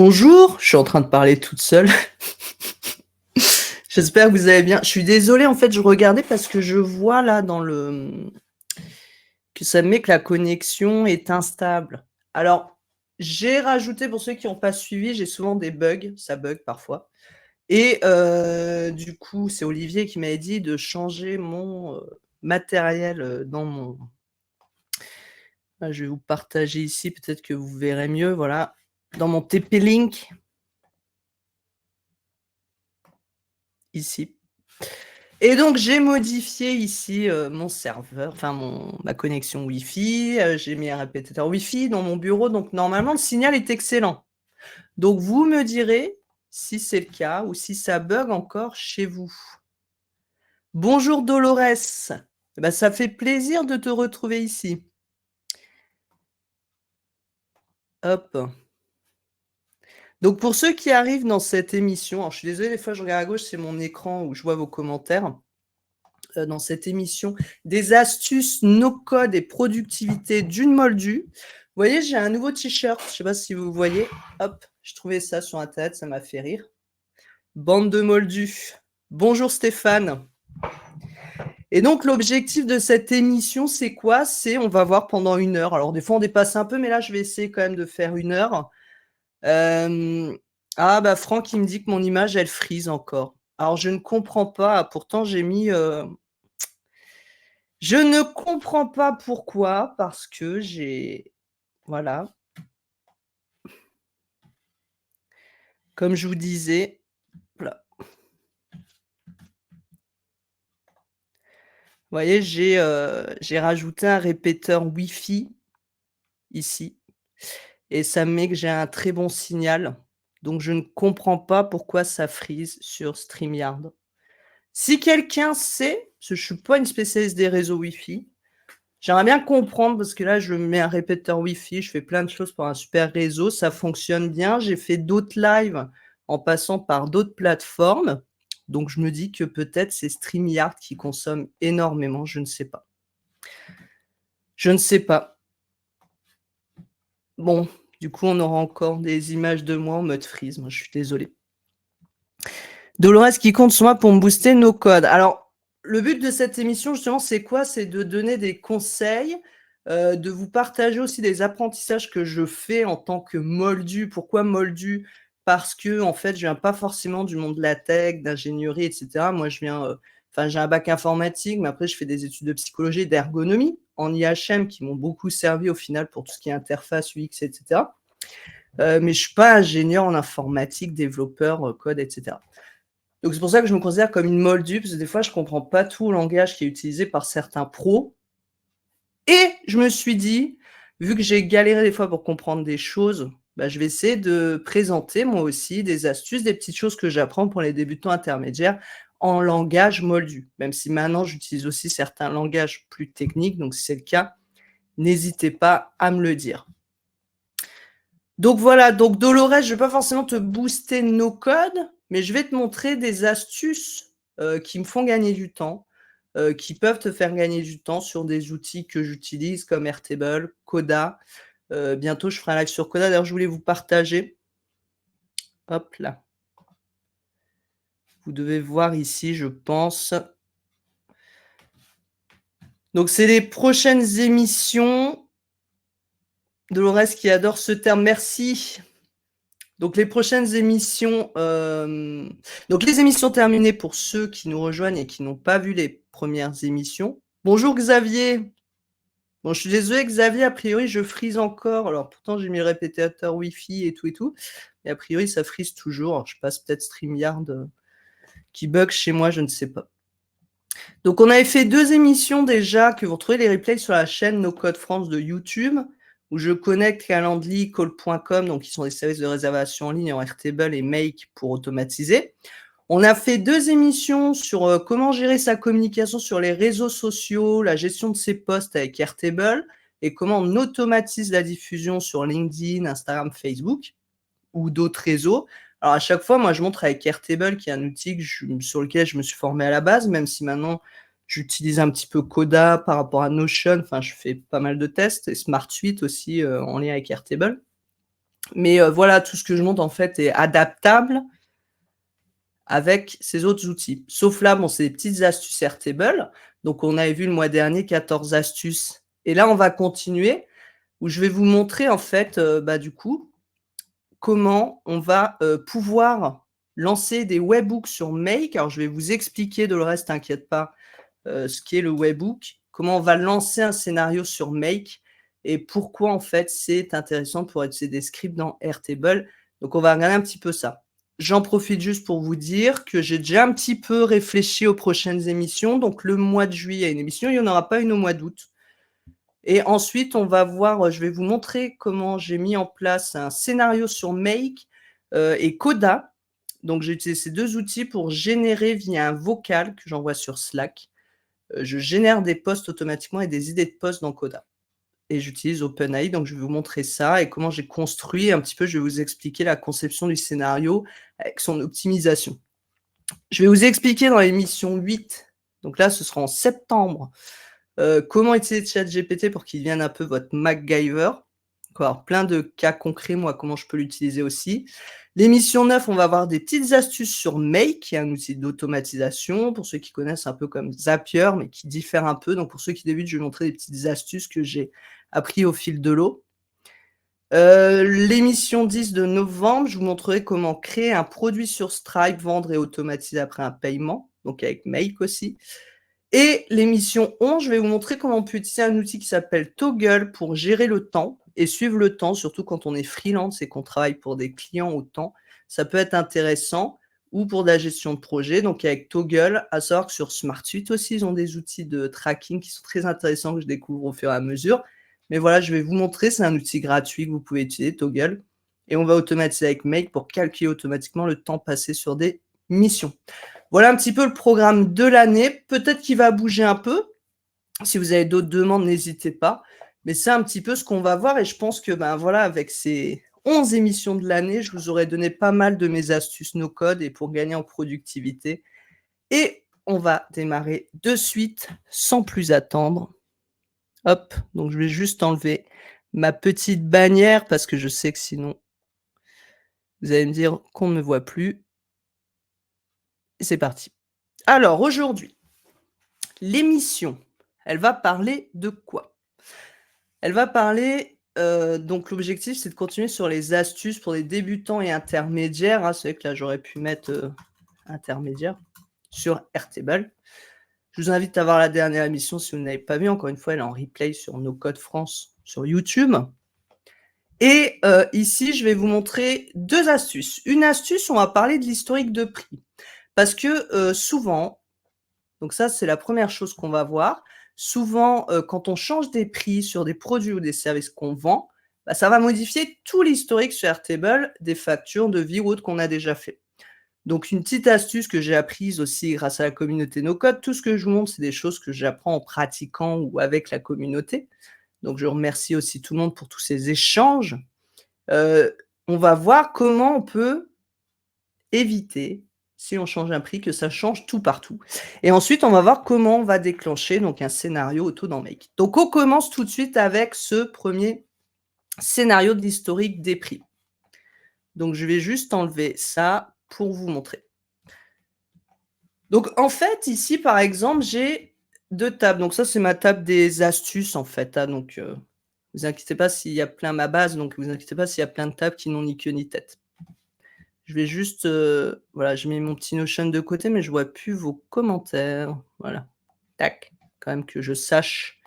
Bonjour, je suis en train de parler toute seule. J'espère que vous allez bien. Je suis désolée, en fait, je regardais parce que je vois là dans que ça met que la connexion est instable. Alors, j'ai rajouté pour ceux qui n'ont pas suivi, j'ai souvent des bugs, ça bug parfois et du coup, c'est Olivier qui m'avait dit de changer mon, matériel, dans mon je vais vous partager ici, peut-être que vous verrez mieux, voilà, dans mon TP-Link, ici. Et donc j'ai modifié ici, mon serveur, enfin ma connexion Wi-Fi, j'ai mis un répétiteur Wi-Fi dans mon bureau, donc normalement le signal est excellent. Donc vous me direz si c'est le cas ou si ça bug encore chez vous. Bonjour Dolores, bah, ça fait plaisir de te retrouver ici. Hop. Donc pour ceux qui arrivent dans cette émission, alors je suis désolée, des fois je regarde à gauche, c'est mon écran où je vois vos commentaires. Dans cette émission, des astuces no-code et productivité d'une moldue. Vous voyez, j'ai un nouveau t-shirt, je ne sais pas si vous voyez. Hop, je trouvais ça sur internet, ça m'a fait rire. Bande de moldus. Bonjour Stéphane. Et donc l'objectif de cette émission, c'est quoi? C'est on va voir pendant 1 heure. Alors des fois on dépasse un peu, mais là je vais essayer quand même de faire 1 heure. Ah bah Franck, il me dit que mon image, elle frise encore. Alors je ne comprends pas, pourtant j'ai mis, je ne comprends pas pourquoi, parce que voilà. Comme je vous disais, voilà. Vous voyez, j'ai rajouté un répéteur Wi-Fi ici et ça me met que j'ai un très bon signal. Donc je ne comprends pas pourquoi ça freeze sur StreamYard. Si quelqu'un sait, parce que je suis pas une spécialiste des réseaux Wi-Fi, j'aimerais bien comprendre parce que là, je mets un répéteur Wi-Fi, je fais plein de choses pour un super réseau, ça fonctionne bien. J'ai fait d'autres lives en passant par d'autres plateformes. Donc je me dis que peut-être c'est StreamYard qui consomme énormément, je ne sais pas. Je ne sais pas. Bon, du coup, on aura encore des images de moi en mode freeze, moi je suis désolée. Dolores qui compte sur moi pour me booster nos codes. Alors, le but de cette émission, justement, c'est quoi? C'est de donner des conseils, de vous partager aussi des apprentissages que je fais en tant que moldu. Pourquoi moldu? Parce que en fait, je viens pas forcément du monde de la tech, d'ingénierie et cetera. Moi, je viens, enfin, j'ai un bac informatique, mais après je fais des études de psychologie et d'ergonomie en IHM qui m'ont beaucoup servi au final pour tout ce qui est interface, UX et cetera. Mais je suis pas ingénieur en informatique, développeur, code et cetera. Donc c'est pour ça que je me considère comme une moldue, parce que des fois je comprends pas tout le langage qui est utilisé par certains pros. Et je me suis dit, vu que j'ai galéré des fois pour comprendre des choses, bah, je vais essayer de présenter moi aussi des astuces, des petites choses que j'apprends pour les débutants intermédiaires en langage moldu. Même si maintenant j'utilise aussi certains langages plus techniques, donc si c'est le cas, n'hésitez pas à me le dire. Donc voilà, donc Dolores, je vais pas forcément te booster nos codes, mais je vais te montrer des astuces, qui me font gagner du temps, qui peuvent te faire gagner du temps sur des outils que j'utilise comme Airtable, Coda. Bientôt je ferai un live sur Coda. D'ailleurs, je voulais vous partager. Hop là. Vous devez voir ici, je pense. Donc c'est les prochaines émissions. Dolores qui adore ce terme, merci. Donc les prochaines émissions, donc les émissions terminées pour ceux qui nous rejoignent et qui n'ont pas vu les premières émissions. Bonjour Xavier. Bon, je suis désolée Xavier, a priori je frise encore. Alors pourtant j'ai mis le répétiteur Wi-Fi et tout, mais a priori ça frise toujours. Alors, je passe peut-être StreamYard qui bug chez moi, je ne sais pas. Donc on avait fait 2 émissions déjà que vous retrouvez les replays sur la chaîne No Code France de YouTube, où je connecte Calendly, Call.com, donc qui sont des services de réservation en ligne en Airtable et Make pour automatiser. On a fait 2 émissions sur comment gérer sa communication sur les réseaux sociaux, la gestion de ses posts avec Airtable et comment on automatise la diffusion sur LinkedIn, Instagram, Facebook ou d'autres réseaux. Alors à chaque fois, moi je montre avec Airtable qui est un outil sur lequel je me suis formé à la base, même si maintenant j'utilise un petit peu Coda par rapport à Notion, enfin je fais pas mal de tests, et Smart Suite aussi en lien avec Airtable. Mais voilà, tout ce que je montre en fait est adaptable avec ces autres outils. Sauf là, bon, c'est des petites astuces Airtable. Donc on avait vu le mois dernier 14 astuces et là, on va continuer où je vais vous montrer en fait, du coup, comment on va, pouvoir lancer des webhooks sur Make. Alors je vais vous expliquer de le reste, t'inquiète pas, ce qu'est le webhook, comment on va lancer un scénario sur Make et pourquoi en fait c'est intéressant pour utiliser des scripts dans Airtable. Donc on va regarder un petit peu ça. J'en profite juste pour vous dire que j'ai déjà un petit peu réfléchi aux prochaines émissions. Donc le mois de juillet, il y a une émission, il n'y en aura pas une au mois d'août. Et ensuite, on va voir, je vais vous montrer comment j'ai mis en place un scénario sur Make, et Coda. Donc j'ai utilisé ces 2 outils pour générer via un vocal que j'envoie sur Slack. Je génère des posts automatiquement et des idées de posts dans Coda et j'utilise OpenAI, donc je vais vous montrer ça et comment j'ai construit un petit peu, je vais vous expliquer la conception du scénario avec son optimisation. Je vais vous expliquer dans l'émission 8, donc là ce sera en septembre, comment utiliser ChatGPT pour qu'il devienne un peu votre MacGyver. Alors plein de cas concrets, moi, comment je peux l'utiliser aussi. L'émission 9, on va avoir des petites astuces sur Make, qui est un outil d'automatisation, pour ceux qui connaissent un peu comme Zapier, mais qui diffère un peu. Donc pour ceux qui débutent, je vais montrer des petites astuces que j'ai appris au fil de l'eau. L'émission 10 de novembre, je vous montrerai comment créer un produit sur Stripe, vendre et automatiser après un paiement, donc avec Make aussi. Et l'émission 11, je vais vous montrer comment on peut utiliser un outil qui s'appelle Toggle pour gérer le temps et suivre le temps, surtout quand on est freelance et qu'on travaille pour des clients au temps. Ça peut être intéressant ou pour de la gestion de projet. Donc avec Toggle, à savoir que sur SmartSuite aussi, ils ont des outils de tracking qui sont très intéressants que je découvre au fur et à mesure. Mais voilà, je vais vous montrer, c'est un outil gratuit que vous pouvez utiliser, Toggle. Et on va automatiser avec Make pour calculer automatiquement le temps passé sur des missions. Voilà un petit peu le programme de l'année. Peut-être qu'il va bouger un peu. Si vous avez d'autres demandes, n'hésitez pas. Mais c'est un petit peu ce qu'on va voir et je pense que, voilà, avec ces 11 émissions de l'année, je vous aurais donné pas mal de mes astuces no code et pour gagner en productivité. Et on va démarrer de suite sans plus attendre. Hop, donc je vais juste enlever ma petite bannière parce que je sais que sinon vous allez me dire qu'on ne me voit plus. Et c'est parti. Alors aujourd'hui, l'émission, elle va parler de quoi? Elle va parler, donc l'objectif, c'est de continuer sur les astuces pour les débutants et intermédiaires, hein. C'est vrai que là, j'aurais pu mettre, intermédiaire sur Airtable. Je vous invite à voir la dernière émission si vous ne l'avez pas vue. Encore une fois, elle est en replay sur No Code France sur YouTube. Et ici, je vais vous montrer 2 astuces. Une astuce, on va parler de l'historique de prix. Parce que, souvent, donc ça, c'est la première chose qu'on va voir. Souvent, quand on change des prix sur des produits ou des services qu'on vend, ça va modifier tout l'historique sur Airtable des factures, devis ou autres qu'on a déjà fait. Donc une petite astuce que j'ai apprise aussi grâce à la communauté No Code, tout ce que je vous montre, c'est des choses que j'apprends en pratiquant ou avec la communauté. Donc je remercie aussi tout le monde pour tous ces échanges. On va voir comment on peut éviter, si on change un prix, que ça change tout partout. Et ensuite, on va voir comment on va déclencher donc un scénario auto dans Make. Donc on commence tout de suite avec ce premier scénario de l'historique des prix. Donc je vais juste enlever ça pour vous montrer. Donc en fait, ici, par exemple, j'ai 2 tables. Donc ça, c'est ma table des astuces, en fait, hein, donc vous inquiétez pas s'il y a plein ma base, donc vous inquiétez pas s'il y a plein de tables qui n'ont ni queue ni tête. Je vais juste, voilà, je mets mon petit Notion de côté, mais je vois plus vos commentaires. Voilà. Tac. Quand même que je sache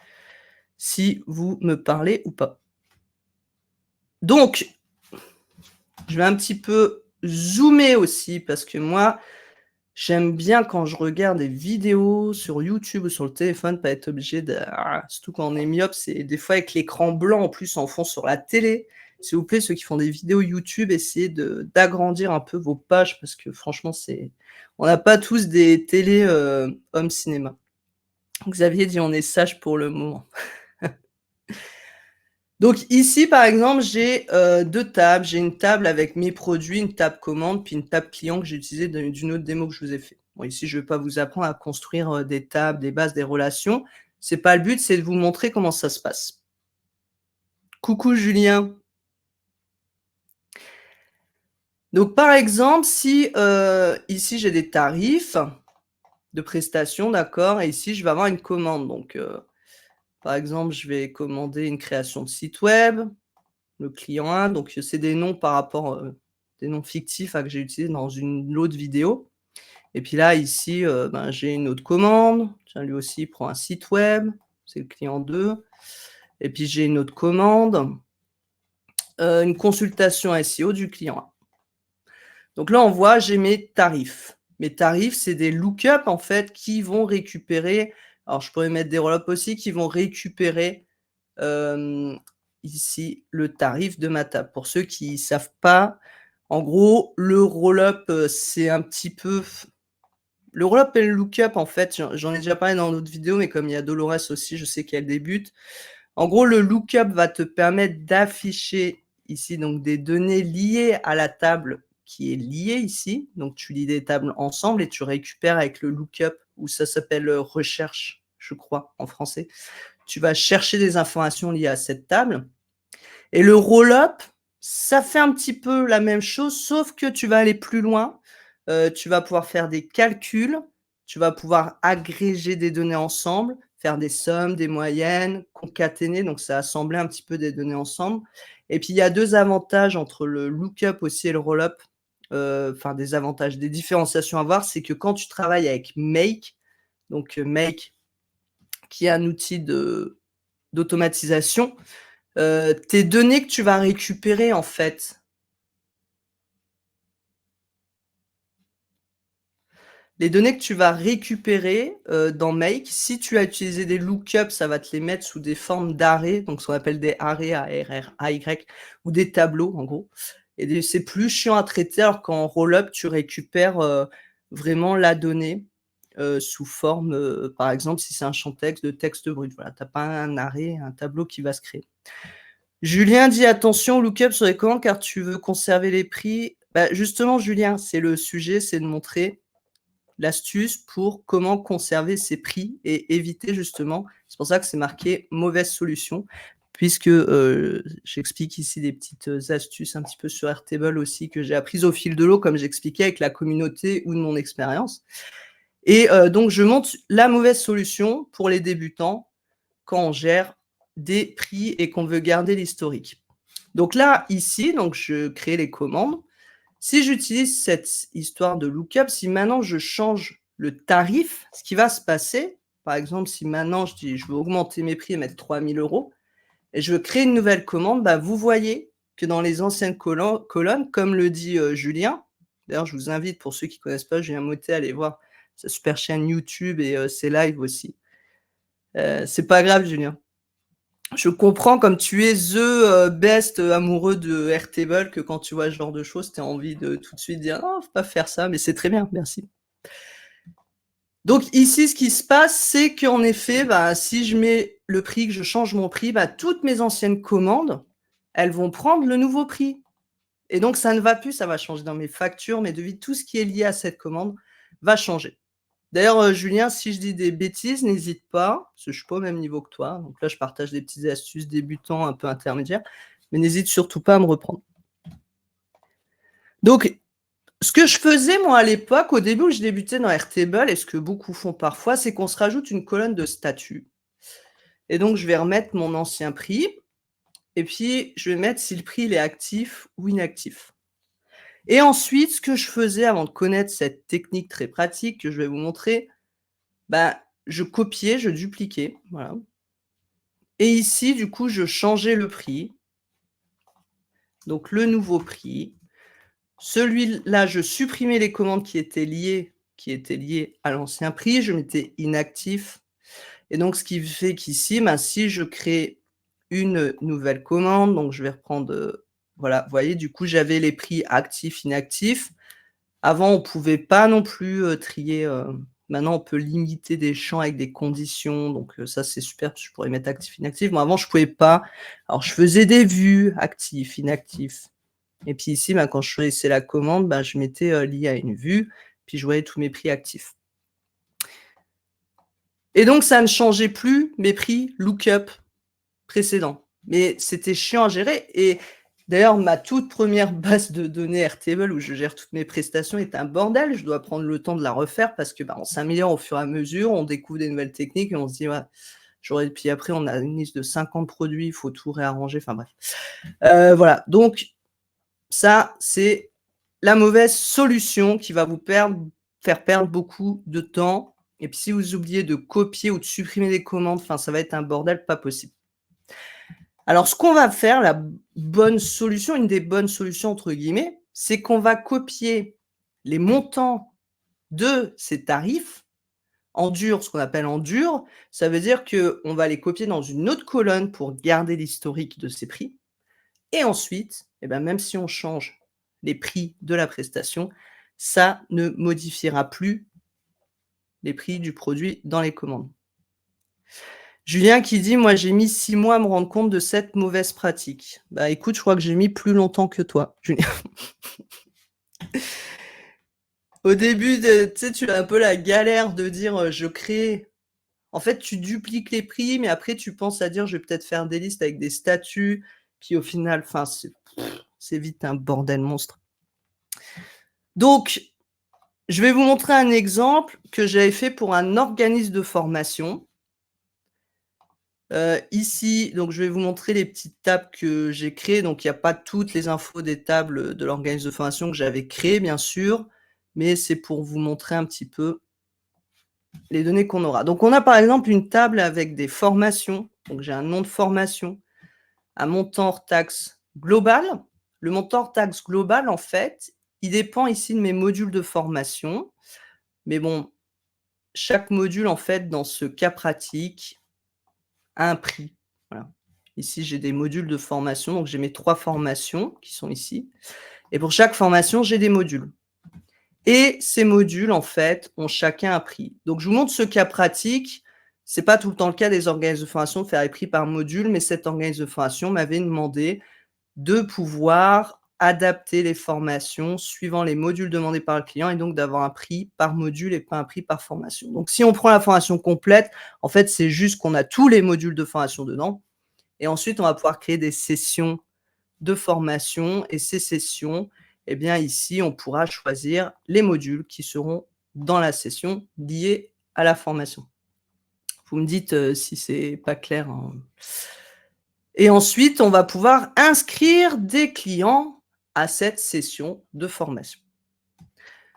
si vous me parlez ou pas. Donc, je vais un petit peu zoomer aussi parce que moi, j'aime bien quand je regarde des vidéos sur YouTube ou sur le téléphone, pas être obligé de surtout quand on est myope, c'est des fois avec l'écran blanc en plus en fond sur la télé. S'il vous plaît, ceux qui font des vidéos YouTube, essayez d'agrandir un peu vos pages parce que franchement, on n'a pas tous des télés, home cinéma. Xavier dit: «On est sage pour le moment». Donc ici, par exemple, j'ai, 2 tables. J'ai une table avec mes produits, une table commande, puis une table client que j'ai utilisée d'une autre démo que je vous ai fait. Bon, ici, je ne vais pas vous apprendre à construire, des tables, des bases, des relations. C'est pas le but, c'est de vous montrer comment ça se passe. Coucou Julien. Donc par exemple, si, ici j'ai des tarifs de prestations, d'accord? Et ici je vais avoir une commande donc, par exemple, je vais commander une création de site web, le client 1, donc c'est des noms par rapport, des noms fictifs, que j'ai utilisés dans une l'autre vidéo. Et puis là, ici, ben, j'ai une autre commande. Tiens, lui aussi, il prend un site web, c'est le client 2. Et puis j'ai une autre commande, une consultation SEO du client 1. Donc là, on voit, j'ai mes tarifs. Mes tarifs, c'est des lookups, en fait, qui vont récupérer, alors je pourrais mettre des roll-up aussi, qui vont récupérer, hem, ici, le tarif de ma table. Pour ceux qui savent pas, en gros, le roll-up, c'est un petit peu le roll-up et le lookup, en fait, j'en ai déjà parlé dans d'autres vidéos, mais comme il y a Dolores aussi, je sais qu'elle débute. En gros, le lookup va te permettre d'afficher ici donc des données liées à la table qui est liée ici. Donc tu lis des tables ensemble et tu récupères avec le lookup ou ça s'appelle, recherche, je crois, en français. Tu vas chercher des informations liées à cette table et le roll-up, ça fait un petit peu la même chose, sauf que tu vas aller plus loin. Tu vas pouvoir faire des calculs, tu vas pouvoir agréger des données ensemble, faire des sommes, des moyennes, concaténer, donc ça assembler un petit peu des données ensemble. Et puis il y a 2 avantages entre le lookup aussi et le rollup, enfin des avantages, des différenciations à voir, c'est que quand tu travailles avec Make, donc Make qui est un outil d'automatisation, tes données que tu vas récupérer en fait, les données que tu vas récupérer, dans Make, si tu as utilisé des lookups, ça va te les mettre sous des formes d'arrês, donc ce qu'on appelle des arrês, A-R-R-A-Y, ou des tableaux en gros. Et c'est plus chiant à traiter alors qu'en rollup, tu récupères, vraiment la donnée, sous forme, par exemple, si c'est un champ texte, de texte brut. Voilà, tu as pas un arrêt, un tableau qui va se créer. Julien dit: «Attention au lookup sur les commandes car tu veux conserver les prix». Bah, justement Julien, c'est le sujet, c'est de montrer l'astuce pour comment conserver ses prix et éviter justement, c'est pour ça que c'est marqué «mauvaise solution» puisque, j'explique ici des petites, astuces un petit peu sur Airtable aussi que j'ai apprises au fil de l'eau comme j'expliquais avec la communauté ou de mon expérience et donc je montre la mauvaise solution pour les débutants quand on gère des prix et qu'on veut garder l'historique. Donc là, ici, donc je crée les commandes. Si j'utilise cette histoire de lookup, si maintenant je change le tarif, ce qui va se passer, par exemple, si maintenant je dis: «Je veux augmenter mes prix et mettre 3 000 € et je veux créer une nouvelle commande», bah, vous voyez que dans les anciennes colonnes, comme le dit, Julien, d'ailleurs je vous invite pour ceux qui ne connaissent pas Julien Mottet à aller voir sa super chaîne YouTube et ses lives aussi. C'est pas grave Julien. Je comprends comme tu es the, best, amoureux de Airtable que quand tu vois ce genre de choses, tu as envie de tout de suite dire: «Non, faut pas faire ça», mais c'est très bien, merci. Donc ici, ce qui se passe, c'est qu'en effet, bah, si je mets le prix, que je change mon prix, bah, toutes mes anciennes commandes, elles vont prendre le nouveau prix et donc ça ne va plus, ça va changer dans mes factures, mes devis, tout ce qui est lié à cette commande va changer. D'ailleurs, Julien, si je dis des bêtises, n'hésite pas, parce que je suis pas au même niveau que toi. Donc là, je partage des petites astuces débutants, un peu intermédiaires, mais n'hésite surtout pas à me reprendre. Donc, ce que je faisais moi à l'époque, au début où je débutais dans Airtable et ce que beaucoup font parfois, c'est qu'on se rajoute une colonne de statut et donc je vais remettre mon ancien prix et puis je vais mettre si le prix il est actif ou inactif. Et ensuite, ce que je faisais avant de connaître cette technique très pratique que je vais vous montrer, bah, je copiais, je dupliquais, voilà. Et ici, du coup, je changeais le prix, donc le nouveau prix. Celui-là, je supprimais les commandes qui étaient liées à l'ancien prix, je mettais inactif et donc ce qui fait qu'ici, ben, si je crée une nouvelle commande, donc je vais reprendre, voilà, vous voyez, du coup, j'avais les prix actifs, inactifs. Avant, on pouvait pas non plus, trier, maintenant on peut limiter des champs avec des conditions, donc ça c'est super parce que je pourrais mettre actif, inactif. Moi avant je pouvais pas. Alors je faisais des vues, actif, inactif et puis ici, bah, quand je choisissais la commande, bah, je mettais, lié à une vue, puis je voyais tous mes prix actifs et donc ça ne changeait plus mes prix lookup précédents. Mais c'était chiant à gérer et D'ailleurs, ma toute première base de données Airtable où je gère toutes mes prestations est un bordel. Je dois prendre le temps de la refaire parce que, bah, on s'améliore au fur et à mesure, on découvre des nouvelles techniques et on se dit: «Ouais, j'aurais» puis après on a une liste de 50 produits, il faut tout réarranger, enfin bref. Voilà, donc ça, c'est la mauvaise solution qui va faire perdre beaucoup de temps et puis si vous oubliez de copier ou de supprimer des commandes, enfin ça va être un bordel pas possible. Alors ce qu'on va faire, la bonne solution, une des «bonnes solutions» entre guillemets, c'est qu'on va copier les montants de ces tarifs en dur, ce qu'on appelle en dur. Ça veut dire qu'on va les copier dans une autre colonne pour garder l'historique de ces prix et ensuite, et ben, même si on change les prix de la prestation, ça ne modifiera plus les prix du produit dans les commandes. Julien qui dit: «Moi, j'ai mis 6 mois à me rendre compte de cette mauvaise pratique». Bah, écoute, je crois que j'ai mis plus longtemps que toi, Julien. Au début de tu sais, tu as un peu la galère de dire, «Je crée». En fait, tu dupliques les prix, mais après tu penses à dire: «Je vais peut-être faire des listes avec des statuts», puis au final, enfin, c'est vite un bordel monstre. Donc, je vais vous montrer un exemple que j'avais fait pour un organisme de formation. Ici, donc je vais vous montrer les petites tables que j'ai créées. Donc il y a pas toutes les infos des tables, de l'organisme de formation que j'avais créé bien sûr, mais c'est pour vous montrer un petit peu les données qu'on aura. Donc on a par exemple une table avec des formations. Donc j'ai un nom de formation, un montant hors taxe global. Le montant hors taxe global, en fait, il dépend ici de mes modules de formation. Mais bon, chaque module, en fait, dans ce cas pratique, a un prix. Voilà. Ici, j'ai des modules de formation, donc j'ai mes 3 formations qui sont ici et pour chaque formation, j'ai des modules et ces modules, en fait, ont chacun un prix. Donc je vous montre ce cas pratique. C'est pas tout le temps le cas des organismes de formation de faire les prix par module, mais cet organisme de formation m'avait demandé de pouvoir adapter les formations suivant les modules demandés par le client et donc d'avoir un prix par module et pas un prix par formation. Donc si on prend la formation complète, en fait, c'est juste qu'on a tous les modules de formation dedans et ensuite on va pouvoir créer des sessions de formation et ces sessions, eh bien ici, on pourra choisir les modules qui seront dans la session liée à la formation. Vous me dites, si c'est pas clair, hein. Et ensuite, on va pouvoir inscrire des clients à cette session de formation.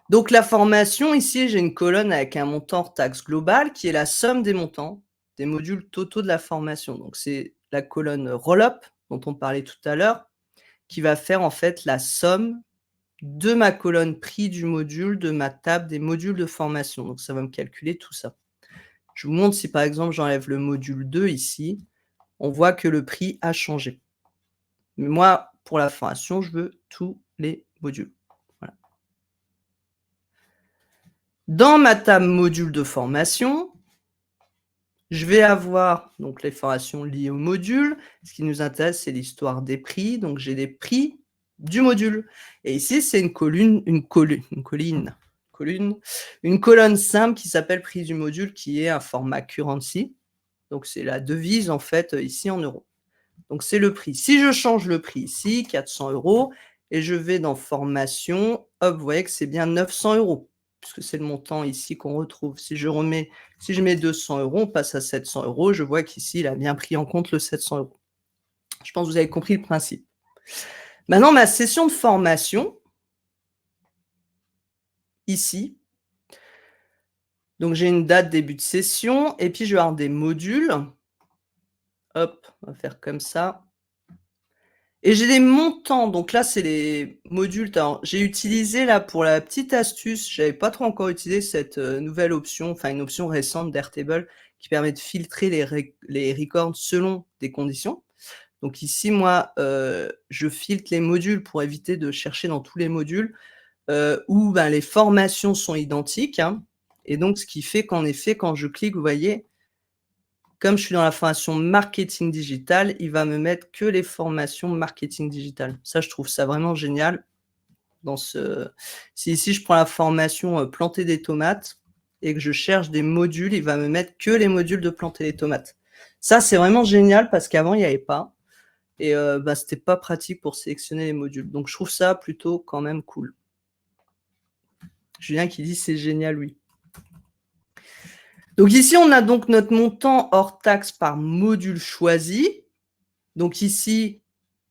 Donc la formation, ici, j'ai une colonne avec un montant hors taxe global qui est la somme des montants des modules totaux de la formation. Donc c'est la colonne roll-up dont on parlait tout à l'heure, qui va faire en fait la somme de ma colonne prix du module, de ma table des modules de formation. Donc ça va me calculer tout ça. Je vous montre si par exemple j'enlève le module 2 ici, on voit que le prix a changé. Mais moi, pour la formation, je veux tous les modules. Voilà. Dans ma table module de formation, je vais avoir donc les formations liées au module. Ce qui nous intéresse, c'est l'histoire des prix. Donc j'ai les prix du module. Et ici, c'est une colonne simple qui s'appelle prix du module, qui est un format currency. Donc c'est la devise en fait ici en euros. Donc c'est le prix. Si je change le prix ici, 400 € et je vais dans formation, hop, vous voyez que c'est bien 900 €, puisque c'est le montant ici qu'on retrouve. Si je mets 200 €, on passe à 700 €. Je vois qu'ici, il a bien pris en compte le 700 €. Je pense que vous avez compris le principe. Maintenant, ma session de formation, ici, donc j'ai une date début de session et puis je vais avoir des modules. Hop, on va faire comme ça. Et j'ai des montants, donc là, c'est les modules. Alors, j'ai utilisé là pour la petite astuce, j'avais pas trop encore utilisé cette nouvelle option, enfin une option récente d'Airtable qui permet de filtrer les records selon des conditions. Donc ici, moi, je filtre les modules pour éviter de chercher dans tous les modules où ben, les formations sont identiques, hein. Et donc, ce qui fait qu'en effet, quand je clique, vous voyez, comme je suis dans la formation marketing digital, il va me mettre que les formations marketing digital. Ça, je trouve ça vraiment génial. Si ici, je prends la formation planter des tomates et que je cherche des modules, il va me mettre que les modules de planter des tomates. Ça, c'est vraiment génial parce qu'avant, il n'y avait pas. et bah, c'était pas pratique pour sélectionner les modules. Donc je trouve ça plutôt quand même cool. Julien qui dit: «C'est génial, oui». Donc ici, on a donc notre montant hors taxe par module choisi. Donc ici,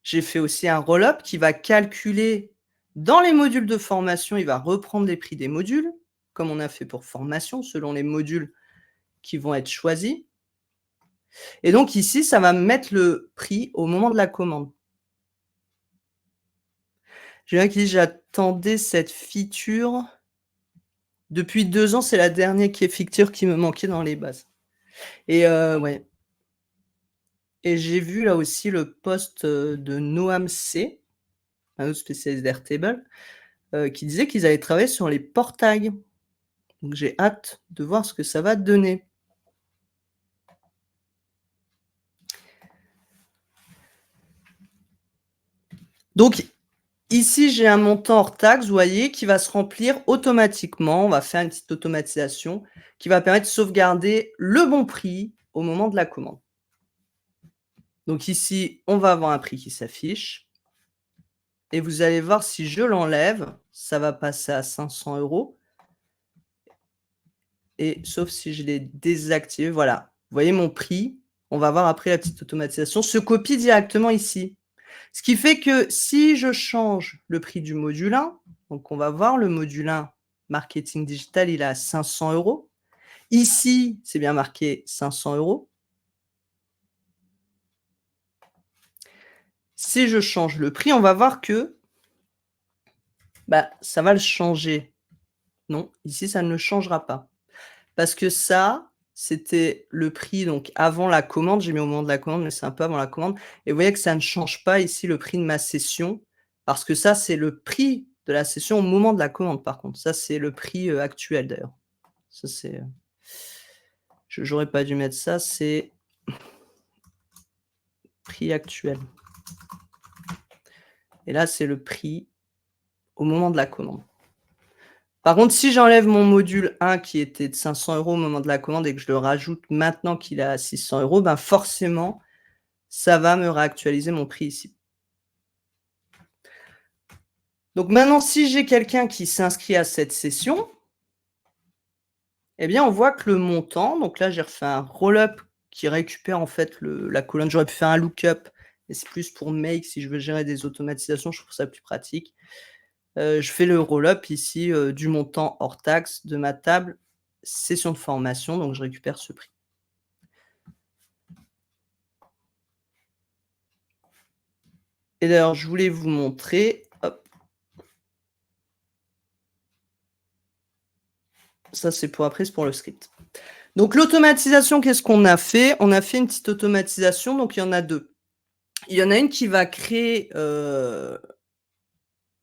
j'ai fait aussi un roll-up qui va calculer dans les modules de formation, il va reprendre les prix des modules, comme on a fait pour formation, selon les modules qui vont être choisis. Et donc ici, ça va me mettre le prix au moment de la commande. Julien qui dit: «J'attendais cette feature depuis 2 ans, c'est la dernière feature qui me manquait dans les bases». Et ouais, et j'ai vu là aussi le post, de Noam C, un autre spécialiste d'Airtable, qui disait qu'ils avaient travaillé sur les portails. Donc j'ai hâte de voir ce que ça va donner. Donc ici, j'ai un montant hors taxe, vous voyez, qui va se remplir automatiquement. On va faire une petite automatisation qui va permettre de sauvegarder le bon prix au moment de la commande. Donc ici, on va avoir un prix qui s'affiche et vous allez voir si je l'enlève, ça va passer à 500 € et sauf si je l'ai désactivé, voilà. Vous voyez mon prix, on va voir après la petite automatisation, se copie directement ici. Ce qui fait que si je change le prix du module 1, donc on va voir le module 1 marketing digital, il est à 500 €. Ici, c'est bien marqué 500 €. Si je change le prix, on va voir que, bah, ça va le changer. Non, ici, ça ne le changera pas. Parce que ça, c'était le prix donc avant la commande. J'ai mis au moment de la commande, mais c'est un peu avant la commande et vous voyez que ça ne change pas ici le prix de ma session parce que ça, c'est le prix de la session au moment de la commande par contre. Ça, c'est le prix, actuel d'ailleurs. Ça, c'est, j'aurais pas dû mettre ça, c'est prix actuel et là, c'est le prix au moment de la commande. Par contre, si j'enlève mon module 1 qui était de 500 € au moment de la commande et que je le rajoute maintenant qu'il est à 600 €, ben, forcément, ça va me réactualiser mon prix ici. Donc maintenant, si j'ai quelqu'un qui s'inscrit à cette session, eh bien, on voit que le montant, donc là, j'ai refait un roll-up qui récupère en fait la colonne. J'aurais pu faire un lookup, mais c'est plus pour make si je veux gérer des automatisations, je trouve ça plus pratique. Je fais le roll-up ici, du montant hors taxe de ma table session de formation, donc je récupère ce prix. Et d'ailleurs, je voulais vous montrer, hop, ça c'est pour après, c'est pour le script. Donc l'automatisation, qu'est-ce qu'on a fait? On a fait une petite automatisation, donc il y en a 2. Il y en a une qui va créer,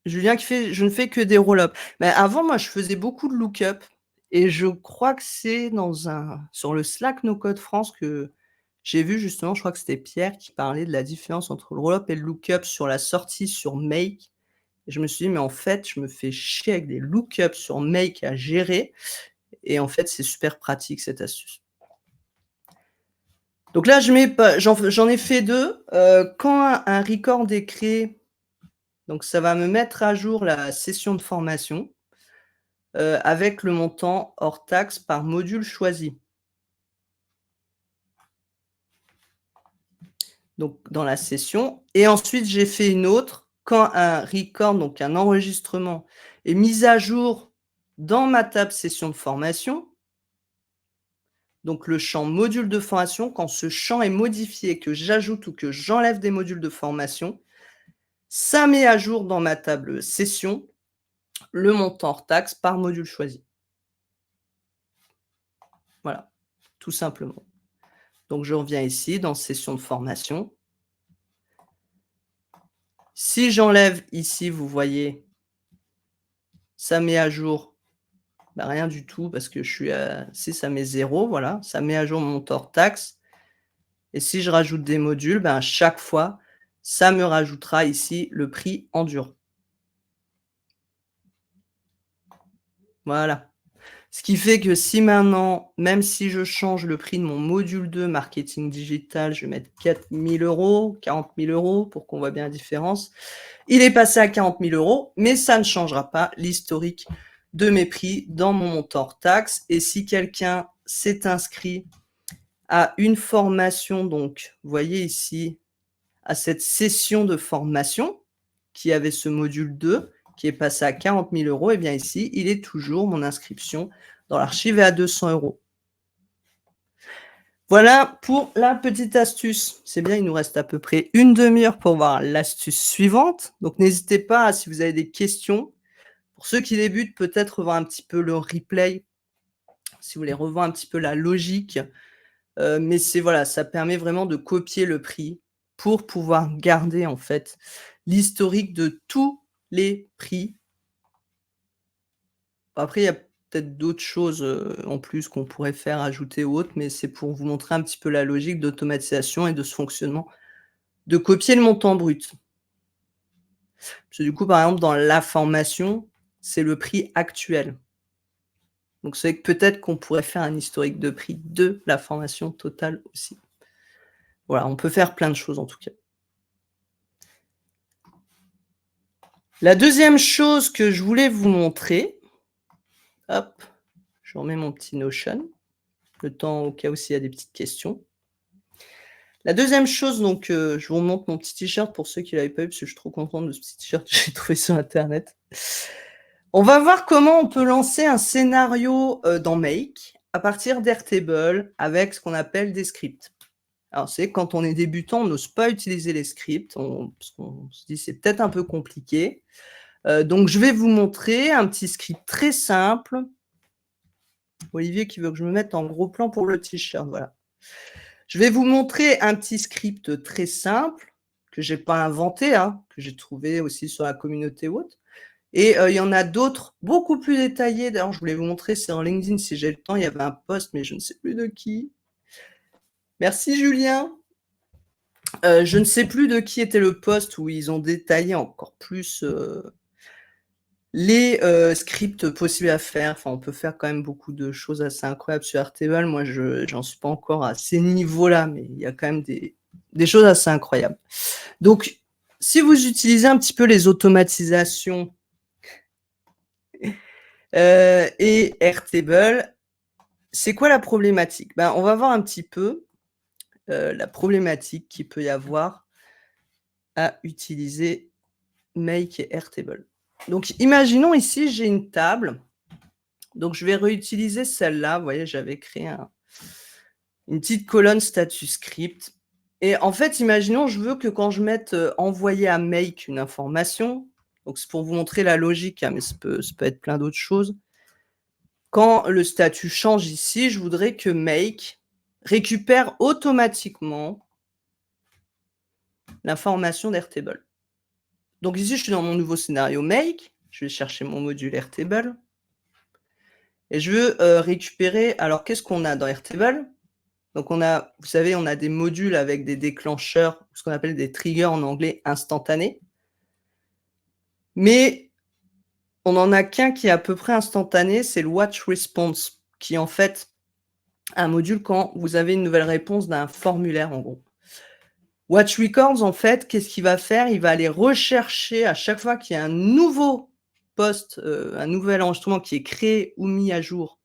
Julien qui fait: «Je ne fais que des roll-up». Mais avant, moi, je faisais beaucoup de look-up et je crois que c'est sur le Slack No Code France que j'ai vu justement, je crois que c'était Pierre qui parlait de la différence entre le roll-up et le look-up sur la sortie sur Make et je me suis dit: «Mais en fait, je me fais chier avec des look-up sur Make à gérer» et en fait, c'est super pratique cette astuce. Donc là, je mets pas j'en ai fait 2. Quand un record est créé, donc ça va me mettre à jour la session de formation, avec le montant hors taxe par module choisi. Donc dans la session et ensuite j'ai fait une autre quand un record, donc un enregistrement est mis à jour dans ma table session de formation, donc le champ module de formation, quand ce champ est modifié, que j'ajoute ou que j'enlève des modules de formation, ça met à jour dans ma table session le montant hors taxe par module choisi. Voilà, tout simplement. Donc je reviens ici dans session de formation. Si j'enlève ici, vous voyez, ça met à jour, bah, rien du tout parce que je suis à si ça met 0, voilà, ça met à jour mon montant hors taxe et si je rajoute des modules, ben, à chaque fois, ça me rajoutera ici le prix en dur. Voilà. Ce qui fait que si maintenant, même si je change le prix de mon module 2 marketing digital, je vais mettre 4 000 €, 40 000 € pour qu'on voit bien la différence. Il est passé à 40 000 €, mais ça ne changera pas l'historique de mes prix dans mon montant hors taxe. Et si quelqu'un s'est inscrit à une formation, donc vous voyez ici, à cette session de formation qui avait ce module 2 qui est passé à 40 000 €, et bien ici, il est toujours mon inscription dans l'archive est à 200 €. Voilà pour la petite astuce. C'est bien, il nous reste à peu près une demi-heure pour voir l'astuce suivante. Donc n'hésitez pas, si vous avez des questions. Pour ceux qui débutent, peut-être revoir un petit peu le replay, si vous voulez revoir un petit peu la logique. Mais c'est voilà, ça permet vraiment de copier le prix pour pouvoir garder en fait l'historique de tous les prix. Après, il y a peut-être d'autres choses, en plus qu'on pourrait faire, ajouter ou autre, mais c'est pour vous montrer un petit peu la logique d'automatisation et de ce fonctionnement, de copier le montant brut. Parce que du coup, par exemple, dans la formation, c'est le prix actuel. Donc c'est vrai que peut-être qu'on pourrait faire un historique de prix de la formation totale aussi. Voilà, on peut faire plein de choses en tout cas. La deuxième chose que je voulais vous montrer, hop, je remets mon petit Notion, le temps au cas où s'il y a des petites questions. La deuxième chose donc, je vous remontre mon petit t-shirt pour ceux qui l'avaient pas vu, parce que je suis trop contente de ce petit t-shirt que j'ai trouvé sur internet. On va voir comment on peut lancer un scénario, dans Make à partir d'Airtable avec ce qu'on appelle des scripts. Alors c'est quand on est débutant, on n'ose pas utiliser les scripts, parce qu'on se dit: «C'est peut-être un peu compliqué». Donc je vais vous montrer un petit script très simple. Olivier qui veut que je me mette en gros plan pour le t-shirt, voilà. Je vais vous montrer un petit script très simple, que j'ai pas inventé, hein, que j'ai trouvé aussi sur la communauté ou autre. Et il y en a d'autres beaucoup plus détaillés. D'ailleurs, je voulais vous montrer, c'est en LinkedIn si j'ai le temps, il y avait un post, mais je ne sais plus de qui. Merci Julien. Je ne sais plus de qui était le post où ils ont détaillé encore plus, les, scripts possibles à faire. Enfin, on peut faire quand même beaucoup de choses assez incroyables sur Airtable. Moi, j'en suis pas encore à ces niveaux-là, mais il y a quand même des choses assez incroyables. Donc, si vous utilisez un petit peu les automatisations, et Airtable, c'est quoi la problématique? Ben, on va voir un petit peu, la problématique qu'il peut y avoir à utiliser Make et Airtable. Donc imaginons ici, j'ai une table, donc je vais réutiliser celle-là. Vous voyez, j'avais créé une petite colonne statut script et en fait, imaginons, je veux que quand je mette, envoyer à Make une information, donc c'est pour vous montrer la logique, hein, mais ça peut être plein d'autres choses. Quand le statut change ici, je voudrais que Make récupère automatiquement l'information d'Airtable. Donc ici, je suis dans mon nouveau scénario Make, je vais chercher mon module Airtable et je veux, récupérer alors qu'est-ce qu'on a dans Airtable? Donc on a, vous savez, on a des modules avec des déclencheurs, ce qu'on appelle des triggers en anglais instantanés. Mais on n'en a qu'un qui est à peu près instantané, c'est le watch response, qui est en fait un module quand vous avez une nouvelle réponse d'un formulaire en gros. Watch Records, en fait, qu'est-ce qu'il va faire? Il va aller rechercher à chaque fois qu'il y a un nouveau post, un nouvel enregistrement qui est créé ou mis à jour,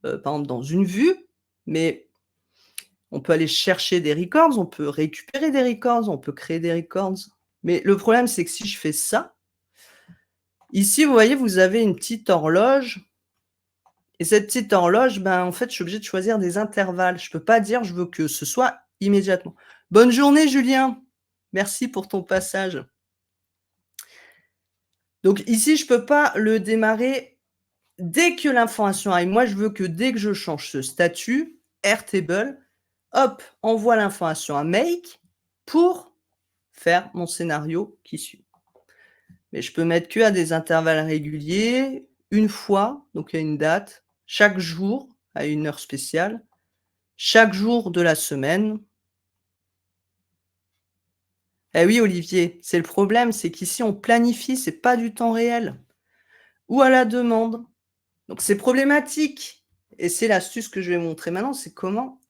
par exemple dans une vue, mais on peut aller chercher des records, on peut récupérer des records, on peut créer des records. Mais le problème, c'est que si je fais ça, ici, vous voyez, vous avez une petite horloge et cette petite horloge, ben, en fait, je suis obligé de choisir des intervalles. Je peux pas dire: «Je veux que ce soit immédiatement». Bonne journée Julien, merci pour ton passage. Donc ici, je peux pas le démarrer dès que l'information arrive. Moi, je veux que dès que je change ce statut, Airtable, hop, envoie l'information à Make pour faire mon scénario qui suit. Mais je peux mettre qu'à des intervalles réguliers, une fois, donc à une date, chaque jour à une heure spéciale, chaque jour de la semaine. Eh oui, Olivier, c'est le problème, c'est qu'ici on planifie, c'est pas du temps réel ou à la demande. Donc c'est problématique et c'est l'astuce que je vais montrer maintenant, c'est comment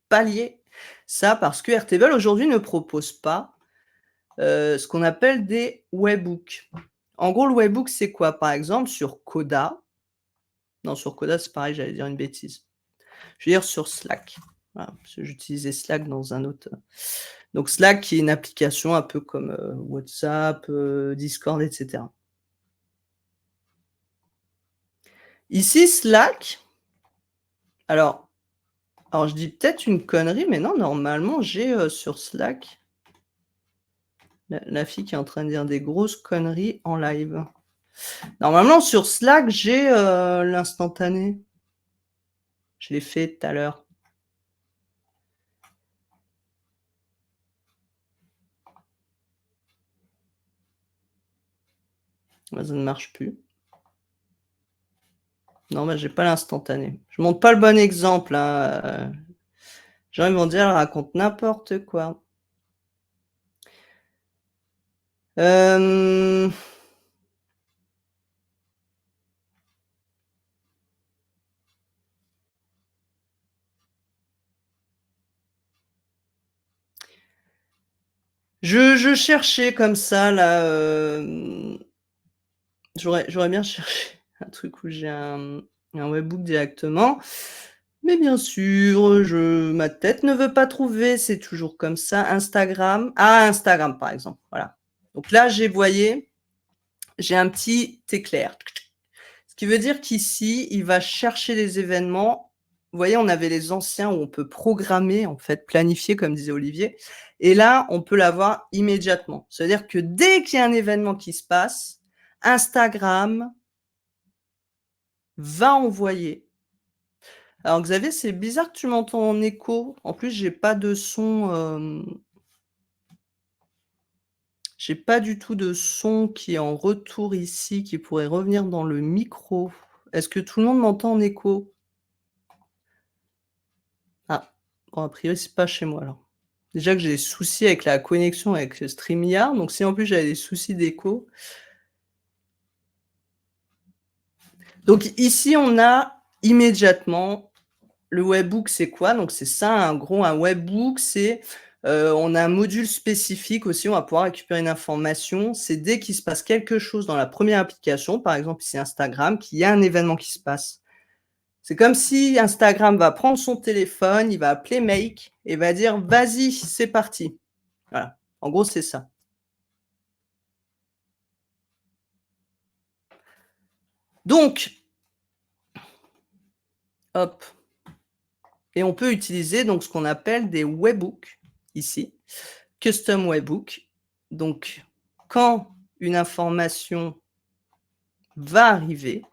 pallier ça parce que Airtable aujourd'hui ne propose pas, ce qu'on appelle des webhooks. En gros, le webhook, c'est quoi? Par exemple, sur Coda non, sur Coda, c'est pareil, j'allais dire une bêtise. Je veux dire sur Slack. Voilà, parce que j'utilisais Slack dans un autre, donc Slack qui est une application un peu comme, WhatsApp, Discord et cetera. Ici, Slack, alors je dis peut-être une connerie, mais non, normalement, j'ai, sur Slack la fille qui est en train de dire des grosses conneries en live. Normalement, sur Slack, j'ai, l'instantané. Je l'ai fait tout à l'heure. Bah, ça ne marche plus. Non, bah, j'ai pas l'instantané. Je montre pas le bon exemple, hein, les gens ils vont dire: «Elle raconte n'importe quoi». Hem je cherchais comme ça là, j'aurais bien cherché un truc où j'ai un webbook directement, mais bien sûr, ma tête ne veut pas trouver, c'est toujours comme ça. Instagram, ah Instagram par exemple, voilà. Donc là j'ai voyez, j'ai un petit éclair. Ce qui veut dire qu'ici, il va chercher les événements. Vous voyez, on avait les anciens où on peut programmer, en fait, planifier comme disait Olivier et là, on peut l'avoir immédiatement. C'est-à-dire que dès qu'il y a un événement qui se passe, Instagram va envoyer. Alors Xavier, c'est bizarre que tu m'entends en écho. En plus, j'ai pas de son, j'ai pas du tout de son qui est en retour ici, qui pourrait revenir dans le micro. Est-ce que tout le monde m'entend en écho? Ah, bon a priori c'est pas chez moi alors. Déjà que j'ai des soucis avec la connexion avec, StreamYard, donc si en plus j'avais des soucis d'écho. Donc ici on a immédiatement le webhook c'est quoi? Donc c'est ça en gros un webhook c'est, on a un module spécifique aussi, on va pouvoir récupérer une information. C'est dès qu'il se passe quelque chose dans la première application, par exemple ici Instagram, qu'il y a un événement qui se passe. C'est comme si Instagram va prendre son téléphone, il va appeler Make et va dire: «Vas-y, c'est parti». Voilà, en gros, c'est ça. Donc, hop et on peut utiliser donc ce qu'on appelle des webhooks ici, custom webhook. Donc quand une information va arriver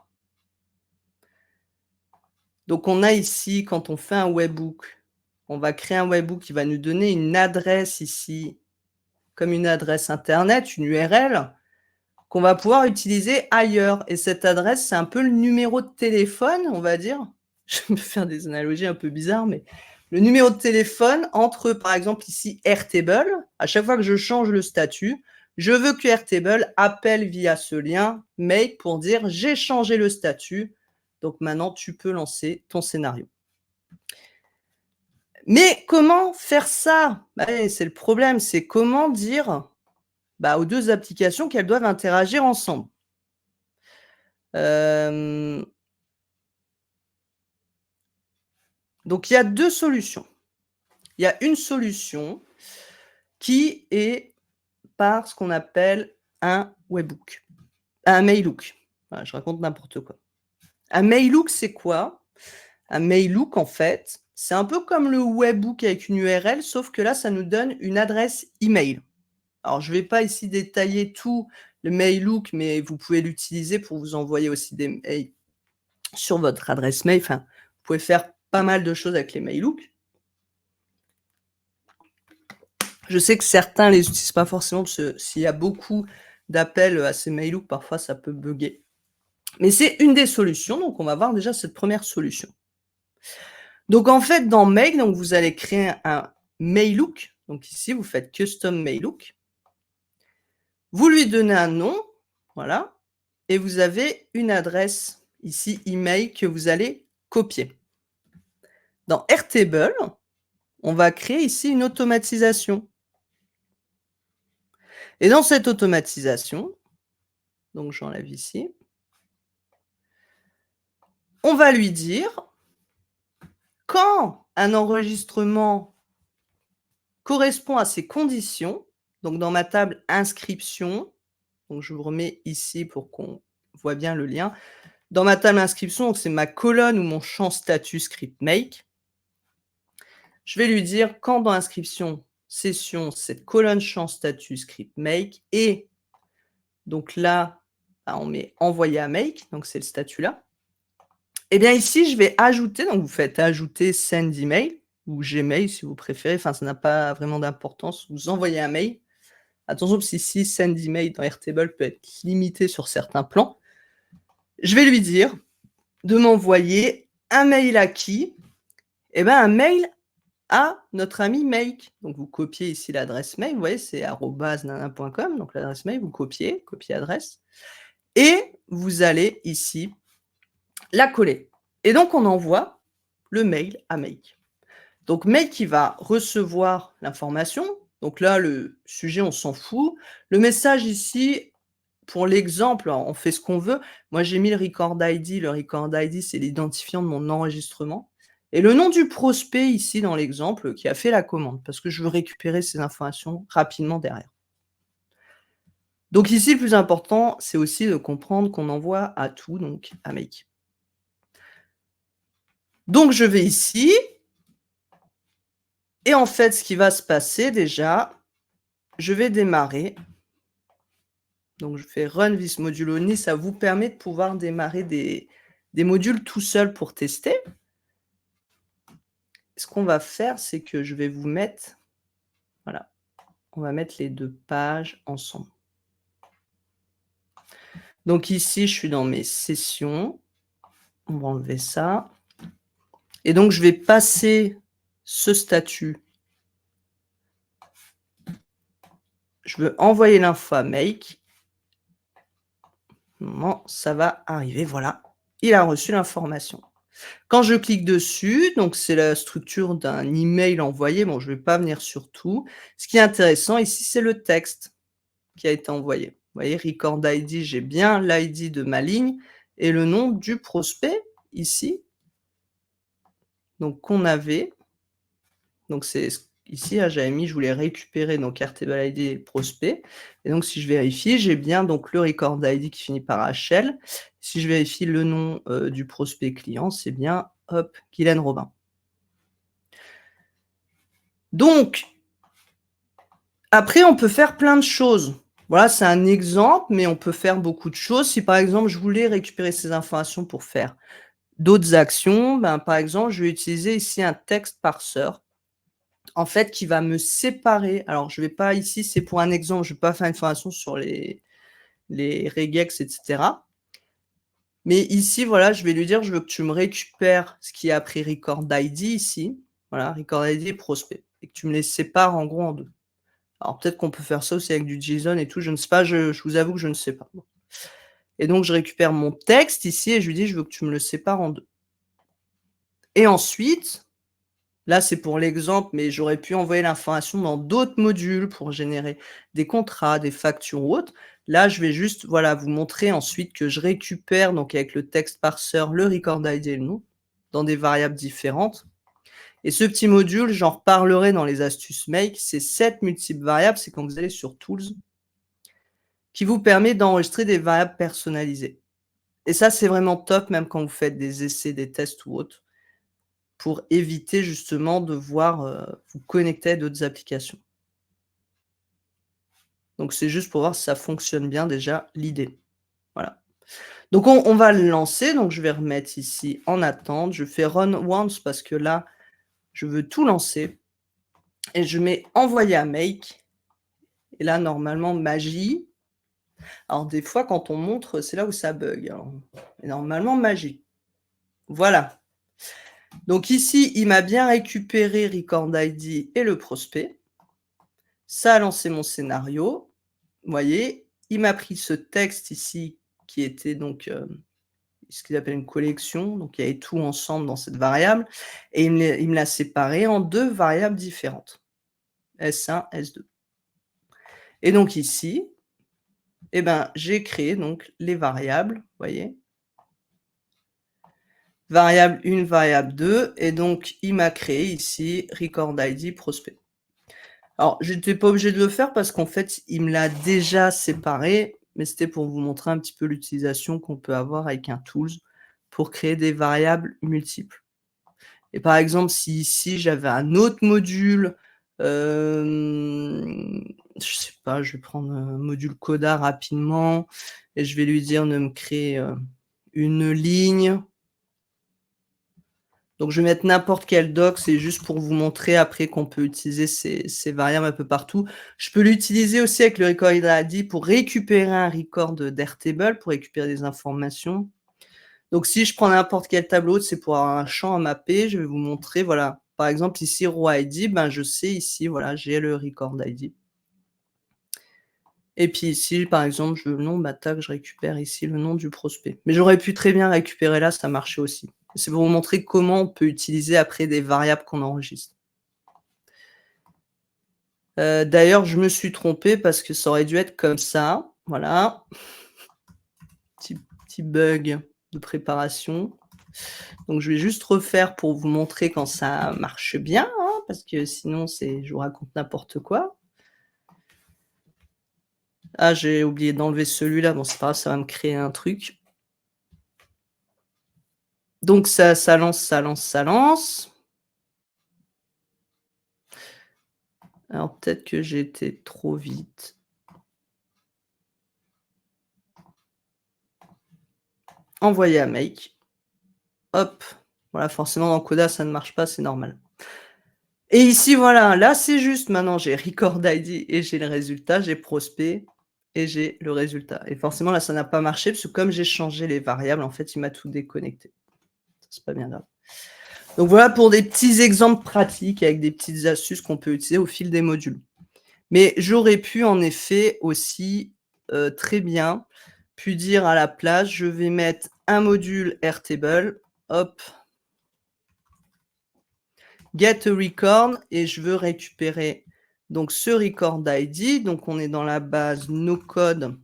donc on a ici quand on fait un webhook, on va créer un webhook qui va nous donner une adresse ici, comme une adresse internet, une URL qu'on va pouvoir utiliser ailleurs et cette adresse, c'est un peu le numéro de téléphone, on va dire. Je vais me faire des analogies un peu bizarres, mais le numéro de téléphone entre, par exemple, ici Airtable. À chaque fois que je change le statut, je veux que Airtable appelle via ce lien Make pour dire: «J'ai changé le statut, donc maintenant tu peux lancer ton scénario». Mais comment faire ça? Bah ouais, c'est le problème, c'est comment dire, bah, aux 2 applications qu'elles doivent interagir ensemble? Hem, donc il y a 2 solutions. Il y a une solution qui est par ce qu'on appelle un webhook, un mailhook. Voilà, je raconte n'importe quoi. Un mailhook, c'est quoi? Un mailhook, en fait, c'est un peu comme le webhook avec une URL, sauf que là, ça nous donne une adresse email. Alors, je ne vais pas ici détailler tout le mailhook, mais vous pouvez l'utiliser pour vous envoyer aussi des mails sur votre adresse mail. Enfin, vous pouvez faire pas mal de choses avec les mailhooks. Je sais que certains les utilisent pas forcément parce que s'il y a beaucoup d'appels, à ces mailhooks, parfois ça peut bugger. Mais c'est une des solutions, donc on va voir déjà cette première solution. Donc en fait, dans Mail, donc vous allez créer un mailhook. Donc ici, vous faites custom mailhook. Vous lui donnez un nom, voilà, et vous avez une adresse ici email que vous allez copier. Dans Airtable, on va créer ici une automatisation et dans cette automatisation, donc j'enlève ici, on va lui dire quand un enregistrement correspond à ces conditions, donc dans ma table inscription, donc je vous remets ici pour qu'on voit bien le lien. Dans ma table inscription, donc c'est ma colonne ou mon champ statut script make. Je vais lui dire quand dans inscription session, cette colonne champ statut script make et donc là, bah, on met envoyer à make, donc c'est le statut là. Et bien ici, je vais ajouter, donc vous faites ajouter send email ou Gmail si vous préférez, enfin ça n'a pas vraiment d'importance, vous envoyez un mail. Attention parce qu'ici send email dans Airtable peut être limité sur certains plans. Je vais lui dire de m'envoyer un mail à qui? Eh ben un mail à notre ami Make. Donc vous copiez ici l'adresse mail, vous voyez c'est @nana.com, donc l'adresse mail, vous copiez, copier adresse et vous allez ici la coller et donc on envoie le mail à Make. Donc Make qui va recevoir l'information, donc là le sujet on s'en fout. Le message ici, pour l'exemple, on fait ce qu'on veut. Moi j'ai mis le record ID, c'est l'identifiant de mon enregistrement et le nom du prospect ici dans l'exemple qui a fait la commande, parce que je veux récupérer ces informations rapidement derrière. Donc ici le plus important, c'est aussi de comprendre qu'on envoie à tout, donc à Make. Donc je vais ici et en fait ce qui va se passer déjà, je vais démarrer. Donc je fais run this module only, ça vous permet de pouvoir démarrer des modules tout seul pour tester. Ce qu'on va faire, c'est que je vais vous mettre, voilà, on va mettre les 2 pages ensemble. Donc ici, je suis dans mes sessions, on va enlever ça et donc je vais passer ce statut. Je veux envoyer l'info à Make. Non, ça va arriver, voilà, il a reçu l'information. Quand je clique dessus, donc c'est la structure d'un email envoyé, bon je ne vais pas venir sur tout. Ce qui est intéressant ici, c'est le texte qui a été envoyé. Vous voyez, record ID, j'ai bien l'ID de ma ligne et le nom du prospect ici, donc qu'on avait. Donc c'est ici, j'avais mis, je voulais récupérer donc Airtable ID prospect. Et donc si je vérifie, j'ai bien donc le record ID qui finit par HL. Si je vérifie le nom du prospect client, c'est bien, hop, Guylaine Robin. Donc, après, on peut faire plein de choses. Voilà, c'est un exemple, mais on peut faire beaucoup de choses. Si par exemple, je voulais récupérer ces informations pour faire d'autres actions, ben, par exemple, je vais utiliser ici un texte parseur, en fait, qui va me séparer. Alors, je vais pas ici, c'est pour un exemple, je ne vais pas faire une formation sur les regex, etc. Mais ici, voilà, je vais lui dire, je veux que tu me récupères ce qui est après record ID ici. Voilà, record ID et prospect. Et que tu me les sépares en gros en 2. Alors peut-être qu'on peut faire ça aussi avec du JSON et tout, je ne sais pas, je vous avoue que je ne sais pas. Et donc je récupère mon texte ici et je lui dis: «Je veux que tu me le sépares en 2». Et ensuite, là c'est pour l'exemple, mais j'aurais pu envoyer l'information dans d'autres modules pour générer des contrats, des factures ou autres. Là, je vais juste, voilà, vous montrer ensuite que je récupère donc avec le texte parseur, le record ID et le nom dans des variables différentes. Et ce petit module, j'en reparlerai dans les astuces Make, c'est 7 multiples variables, c'est quand vous allez sur Tools, qui vous permet d'enregistrer des variables personnalisées. Et ça, c'est vraiment top, même quand vous faites des essais, des tests ou autres, pour éviter justement de devoir vous connecter à d'autres applications. Donc c'est juste pour voir si ça fonctionne bien déjà, l'idée. Voilà. Donc on va le lancer, donc je vais remettre ici en attente, je fais run once parce que là, je veux tout lancer et je mets envoyer à Make et là normalement magie. Alors des fois quand on montre, c'est là où ça bug, alors et normalement magie. Voilà. Donc ici, il m'a bien récupéré record ID et le prospect. Ça a lancé mon scénario. Vous voyez, il m'a pris ce texte ici qui était donc, ce qu'ils appellent une collection, donc il y avait tout ensemble dans cette variable et il me l'a séparé en 2 variables différentes, S1, S2 et donc ici, eh ben, j'ai créé donc les variables, vous voyez? Variable 1, variable 2 et donc il m'a créé ici record ID prospect. Alors, j'étais pas obligé de le faire parce qu'en fait, il me l'a déjà séparé, mais c'était pour vous montrer un petit peu l'utilisation qu'on peut avoir avec un tools pour créer des variables multiples. Et par exemple, si ici j'avais un autre module, je sais pas, je vais prendre un module Coda rapidement et je vais lui dire de me créer, une ligne. Donc je vais mettre n'importe quel doc, c'est juste pour vous montrer après qu'on peut utiliser ces variables un peu partout. Je peux l'utiliser aussi avec le record ID pour récupérer un record d'Airtable, pour récupérer des informations. Donc si je prends n'importe quel tableau, c'est pour avoir un champ à mapper, je vais vous montrer, voilà. Par exemple ici row ID, ben je sais ici, voilà, j'ai le record ID. Et puis ici, par exemple, je veux le nom, bah tac, je récupère ici le nom du prospect. Mais j'aurais pu très bien récupérer là, ça marchait aussi. C'est pour vous montrer comment on peut utiliser après des variables qu'on enregistre. D'ailleurs, je me suis trompée parce que ça aurait dû être comme ça, voilà. Petit bug de préparation. Donc je vais juste refaire pour vous montrer quand ça marche bien, hein, parce que sinon je vous raconte n'importe quoi. Ah, j'ai oublié d'enlever celui-là, bon c'est pas grave, ça va me créer un truc. Donc ça lance, ça lance, ça lance. Alors peut-être que j'ai été trop vite. Envoyer à Make. Hop, voilà, forcément dans Coda ça ne marche pas, c'est normal. Et ici voilà, là c'est juste, maintenant j'ai record ID et j'ai le résultat, j'ai prospect et j'ai le résultat. Et forcément là ça n'a pas marché parce que comme j'ai changé les variables, en fait il m'a tout déconnecté. C'est pas bien grave. Donc voilà pour des petits exemples pratiques avec des petites astuces qu'on peut utiliser au fil des modules. Mais j'aurais pu en effet aussi, très bien, pu dire à la place: «Je vais mettre un module Airtable, hop, get a record» et je veux récupérer donc ce record ID. Donc on est dans la base no code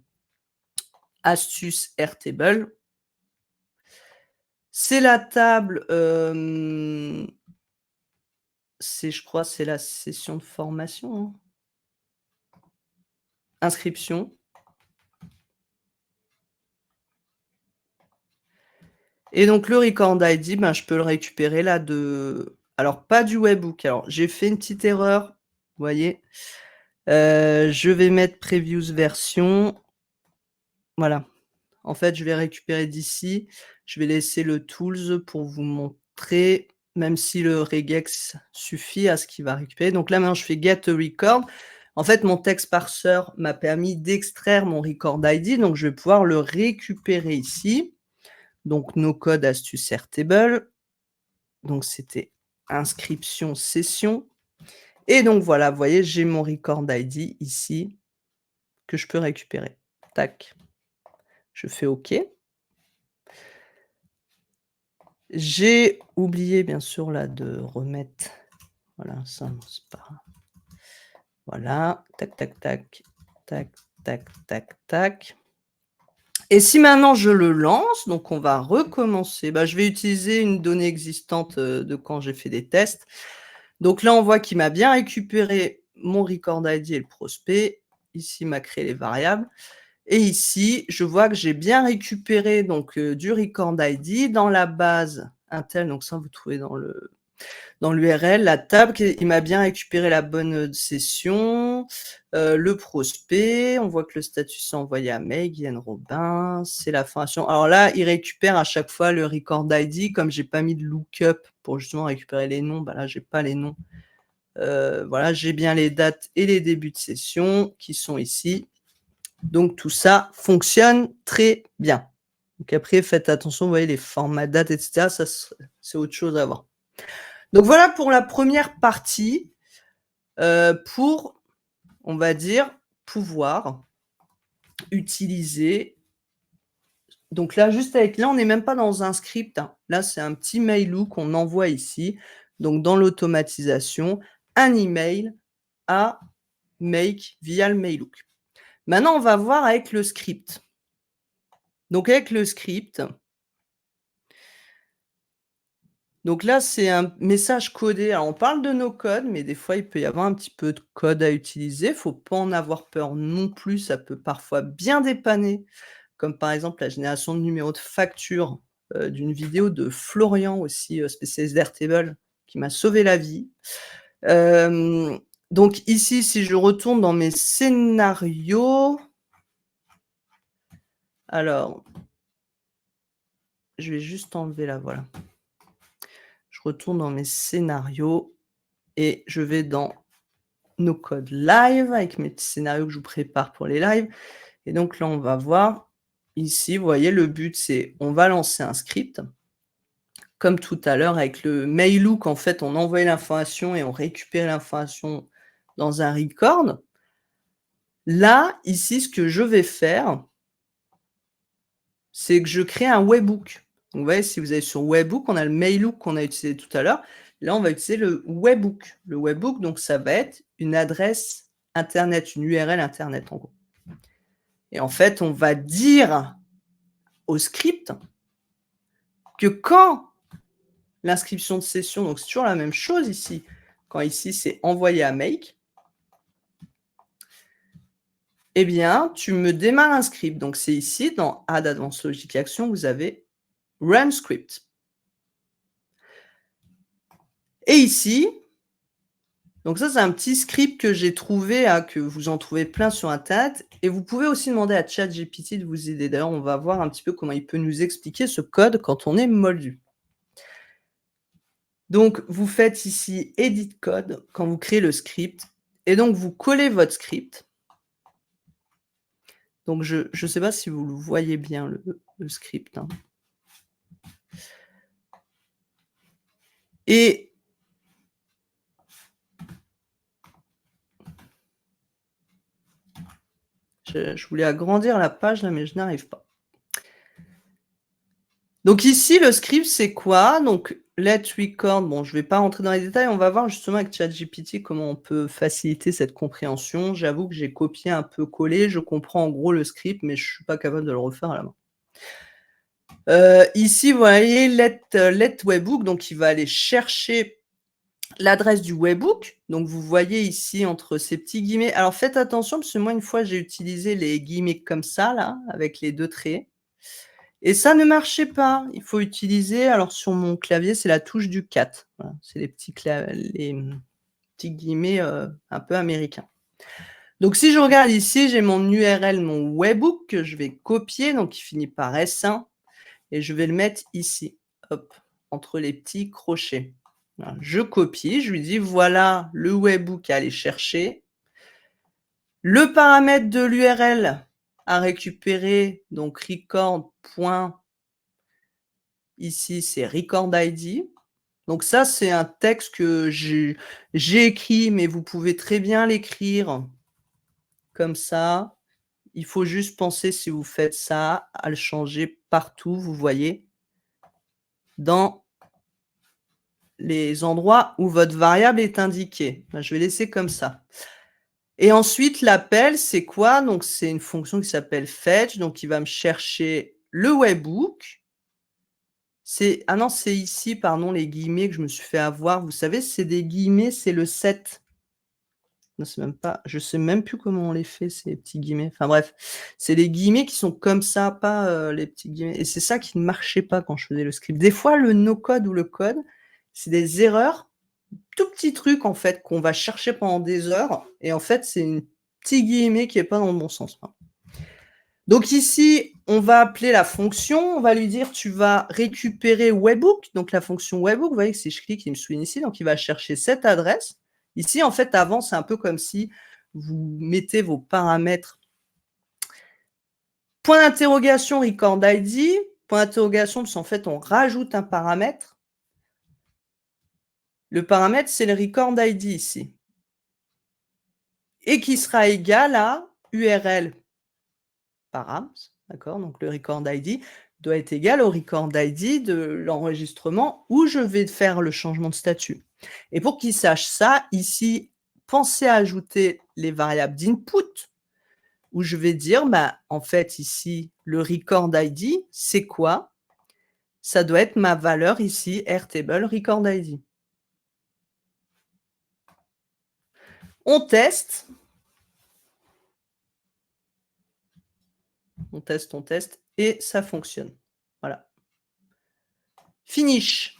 astuce Airtable. C'est la table, je crois c'est la session de formation, hein? Inscription. Et donc le record ID, ben, je peux le récupérer là alors pas du webhook. Alors j'ai fait une petite erreur, vous voyez? Je vais mettre previous version. Voilà. En fait, je vais récupérer d'ici. Je vais laisser le tools pour vous montrer, même si le regex suffit à ce qu'il va récupérer. Donc là, maintenant, je fais get a record. En fait, mon text parser m'a permis d'extraire mon record ID, donc je vais pouvoir le récupérer ici. Donc no code astuce Airtable. Donc c'était inscription session et donc voilà, vous voyez, j'ai mon record ID ici que je peux récupérer. Tac. Je fais OK. J'ai oublié bien sûr là de remettre, voilà, ça non, c'est pas grave. Voilà, tac, tac, tac, tac, tac, tac, tac. Et si maintenant je le lance, donc on va recommencer. Bah, je vais utiliser une donnée existante, de quand j'ai fait des tests. Donc là, on voit qu'il m'a bien récupéré mon record ID et le prospect. Ici, il m'a créé les variables. Et ici, je vois que j'ai bien récupéré donc, du record ID dans la base Intel. Donc ça, vous trouvez dans l'URL, la table, il m'a bien récupéré la bonne session, le prospect. On voit que le statut s'est envoyé à Meg, Yann Robin, c'est la formation. Alors là, il récupère à chaque fois le record ID. Comme j'ai pas mis de lookup pour justement récupérer les noms, bah là, j'ai pas les noms. Voilà, j'ai bien les dates et les débuts de session qui sont ici. Donc tout ça fonctionne très bien. Donc après, faites attention, vous voyez les formats dates, et cetera, ça c'est autre chose à voir. Donc voilà pour la première partie, pour, on va dire, pouvoir utiliser Donc là, juste avec là, on n'est même pas dans un script, hein. Là, c'est un petit mailou qu'on envoie ici. Donc dans l'automatisation, un email à Make via le Maillook. Maintenant, on va voir avec le script. Donc avec le script, donc là, c'est un message codé. Alors on parle de no code, mais des fois, il peut y avoir un petit peu de code à utiliser. Faut pas en avoir peur non plus, ça peut parfois bien dépanner, comme par exemple la génération de numéros de facture, d'une vidéo de Florian aussi, spécialiste d'Airtable, qui m'a sauvé la vie. Donc ici, si je retourne dans mes scénarios, alors je vais juste enlever là, voilà. Je retourne dans mes scénarios et je vais dans nos codes live avec mes petits scénarios que je vous prépare pour les lives. Et donc là, on va voir ici, vous voyez, le but, c'est on va lancer un script. Comme tout à l'heure avec le Maillook, en fait, on envoyait l'information et on récupérait l'information dans un record. Là, ici, ce que je vais faire, c'est que je crée un webhook. Donc, vous voyez, si vous allez sur webhook, on a le Maillook qu'on a utilisé tout à l'heure. Là, on va utiliser le webhook. Le webhook, donc ça va être une adresse internet, une URL internet, en gros. Et en fait, on va dire au script que quand l'inscription de session, donc c'est toujours la même chose ici, quand ici c'est envoyé à Make, eh bien, tu me démarres un script. Donc c'est ici, dans Add Advanced Logic Action, vous avez Run Script. Et ici, donc ça, c'est un petit script que j'ai trouvé, que vous en trouvez plein sur internet. Et vous pouvez aussi demander à ChatGPT de vous aider. D'ailleurs, on va voir un petit peu comment il peut nous expliquer ce code quand on est moldu. Donc, vous faites ici Edit Code quand vous créez le script. Et donc, vous collez votre script. Donc, je ne sais pas si vous le voyez bien, le script, hein. Et je voulais agrandir la page là, mais je n'arrive pas. Donc ici, le script, c'est quoi? Donc let record, bon, je ne vais pas rentrer dans les détails, on va voir justement avec ChatGPT comment on peut faciliter cette compréhension. J'avoue que j'ai copié un peu collé, je comprends en gros le script, mais je ne suis pas capable de le refaire à la main. Ici, vous voyez let webhook, donc il va aller chercher l'adresse du webhook. Donc vous voyez ici entre ces petits guillemets. Alors faites attention parce que moi, une fois, j'ai utilisé les guillemets comme ça, là, avec les 2 traits. Et ça ne marchait pas. Il faut utiliser, alors sur mon clavier, c'est la touche du 4. Voilà, c'est les petits petits guillemets, un peu américains. Donc si je regarde ici, j'ai mon URL, mon webhook que je vais copier, donc qui finit par S1 et je vais le mettre ici, hop, entre les petits crochets. Voilà, je copie, je lui dis: «Voilà le webhook à aller chercher». Le paramètre de l'URL à récupérer, donc record. Ici, c'est record ID. Donc ça, c'est un texte que j'ai écrit, mais vous pouvez très bien l'écrire comme ça. Il faut juste penser, si vous faites ça, à le changer partout, vous voyez, dans les endroits où votre variable est indiquée. Ben, je vais laisser comme ça. Et ensuite, l'appel, c'est quoi? Donc c'est une fonction qui s'appelle fetch, donc il va me chercher le webhook. Ah non, c'est ici, pardon, les guillemets que je me suis fait avoir. Vous savez, c'est des guillemets, c'est le 7. Non, c'est même pas, je sais même plus comment on les fait, ces petits guillemets. Enfin bref, c'est les guillemets qui sont comme ça, pas, les petits guillemets, et c'est ça qui ne marchait pas quand je faisais le script. Des fois, le no code ou le code, c'est des erreurs, tout petits trucs en fait qu'on va chercher pendant des heures et en fait, c'est un petit guillemet qui est pas dans le bon sens, hein. Donc ici, on va appeler la fonction, on va lui dire: «Tu vas récupérer webhook», donc la fonction webhook, vous voyez que si je clique, il me souligne ici, donc il va chercher cette adresse. Ici, en fait, avant, c'est un peu comme si vous mettez vos paramètres. Point d'interrogation record ID, point d'interrogation parce qu'en fait, on rajoute un paramètre. Le paramètre, c'est le record ID ici et qui sera égal à URL params, d'accord? Donc le record ID doit être égal au record ID de l'enregistrement où je vais faire le changement de statut. Et pour qu'il sache ça, ici, pensez à ajouter les variables d'input où je vais dire, bah, en fait, ici, le record ID, c'est quoi? Ça doit être ma valeur ici, Airtable record ID. On teste. On teste et ça fonctionne. Voilà. Finish.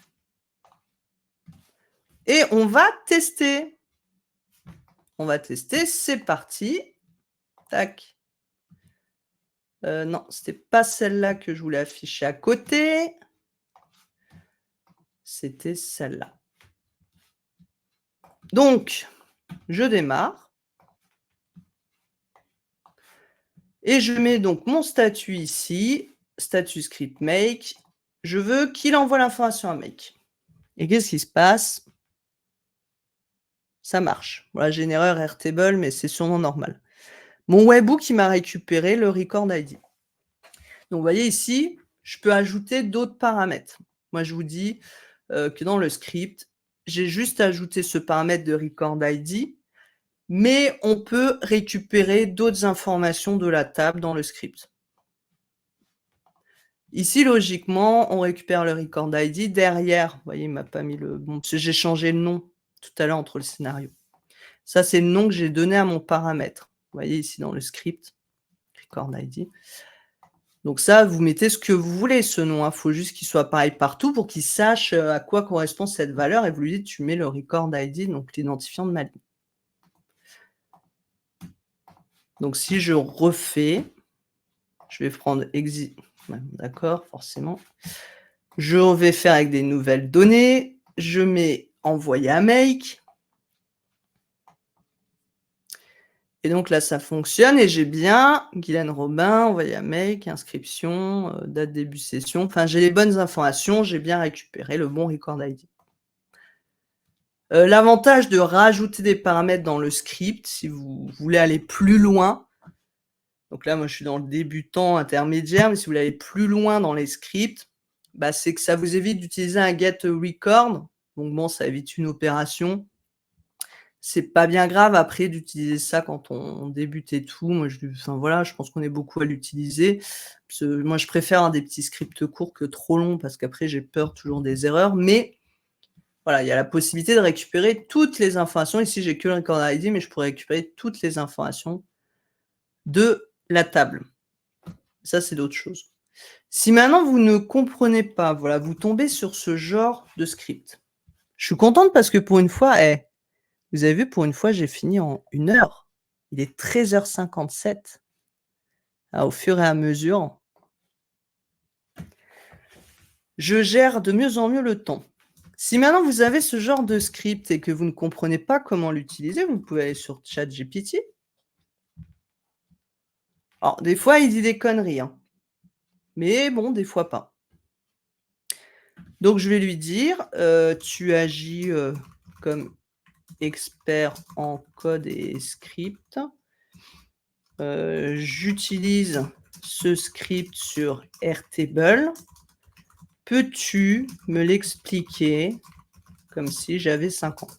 Et on va tester. On va tester, c'est parti. Tac. Non, c'était pas celle-là que je voulais afficher à côté. C'était celle-là. Donc, je démarre. Et je mets donc mon statut ici, statut script make. Je veux qu'il envoie l'information à make. Et qu'est-ce qui se passe? Ça marche. Voilà, j'ai une erreur Airtable, mais c'est sûrement normal. Mon webhook, il m'a récupéré le record ID. Donc, vous voyez ici, je peux ajouter d'autres paramètres. Moi, je vous dis que dans le script, j'ai juste ajouté ce paramètre de record ID, mais on peut récupérer d'autres informations de la table dans le script. Ici, logiquement, on récupère le record ID. Derrière, vous voyez, il ne m'a pas mis le bon, parce que j'ai changé le nom tout à l'heure entre le scénario. Ça, c'est le nom que j'ai donné à mon paramètre. Vous voyez ici dans le script, record ID. Donc ça, vous mettez ce que vous voulez, ce nom. Il faut juste qu'il soit pareil partout pour qu'il sache à quoi correspond cette valeur. Et vous lui dites, tu mets le record ID, donc l'identifiant de ma ligne. Donc si je refais, je vais prendre exit. D'accord, forcément. Je vais faire avec des nouvelles données. Je mets envoyer à make. Et donc là, ça fonctionne et j'ai bien Guylaine Robin, envoyé à make, inscription, date début session. Enfin, j'ai les bonnes informations, j'ai bien récupéré le bon record ID. L'avantage de rajouter des paramètres dans le script, si vous voulez aller plus loin, donc là, moi, je suis dans le débutant intermédiaire, mais si vous voulez aller plus loin dans les scripts, bah, c'est que ça vous évite d'utiliser un get record. Donc bon, ça évite une opération. C'est pas bien grave après d'utiliser ça quand on débute et tout. Moi, enfin voilà, je pense qu'on est beaucoup à l'utiliser. Moi, je préfère des petits scripts courts que trop longs parce qu'après, j'ai peur toujours des erreurs. Mais voilà, il y a la possibilité de récupérer toutes les informations. Ici, j'ai que le record ID, mais je pourrais récupérer toutes les informations de la table. Ça, c'est d'autres choses. Si maintenant vous ne comprenez pas, voilà, vous tombez sur ce genre de script. Je suis contente parce que pour une fois, vous avez vu, pour une fois, j'ai fini en 1 heure. Il est 13h57. Au fur et à mesure, je gère de mieux en mieux le temps. Si maintenant vous avez ce genre de script et que vous ne comprenez pas comment l'utiliser, vous pouvez aller sur ChatGPT. Alors, des fois, il dit des conneries, hein, mais bon, des fois pas. Donc, je vais lui dire, tu agis comme expert en code et script. J'utilise ce script sur Airtable. Peux-tu me l'expliquer comme si j'avais 5 ans?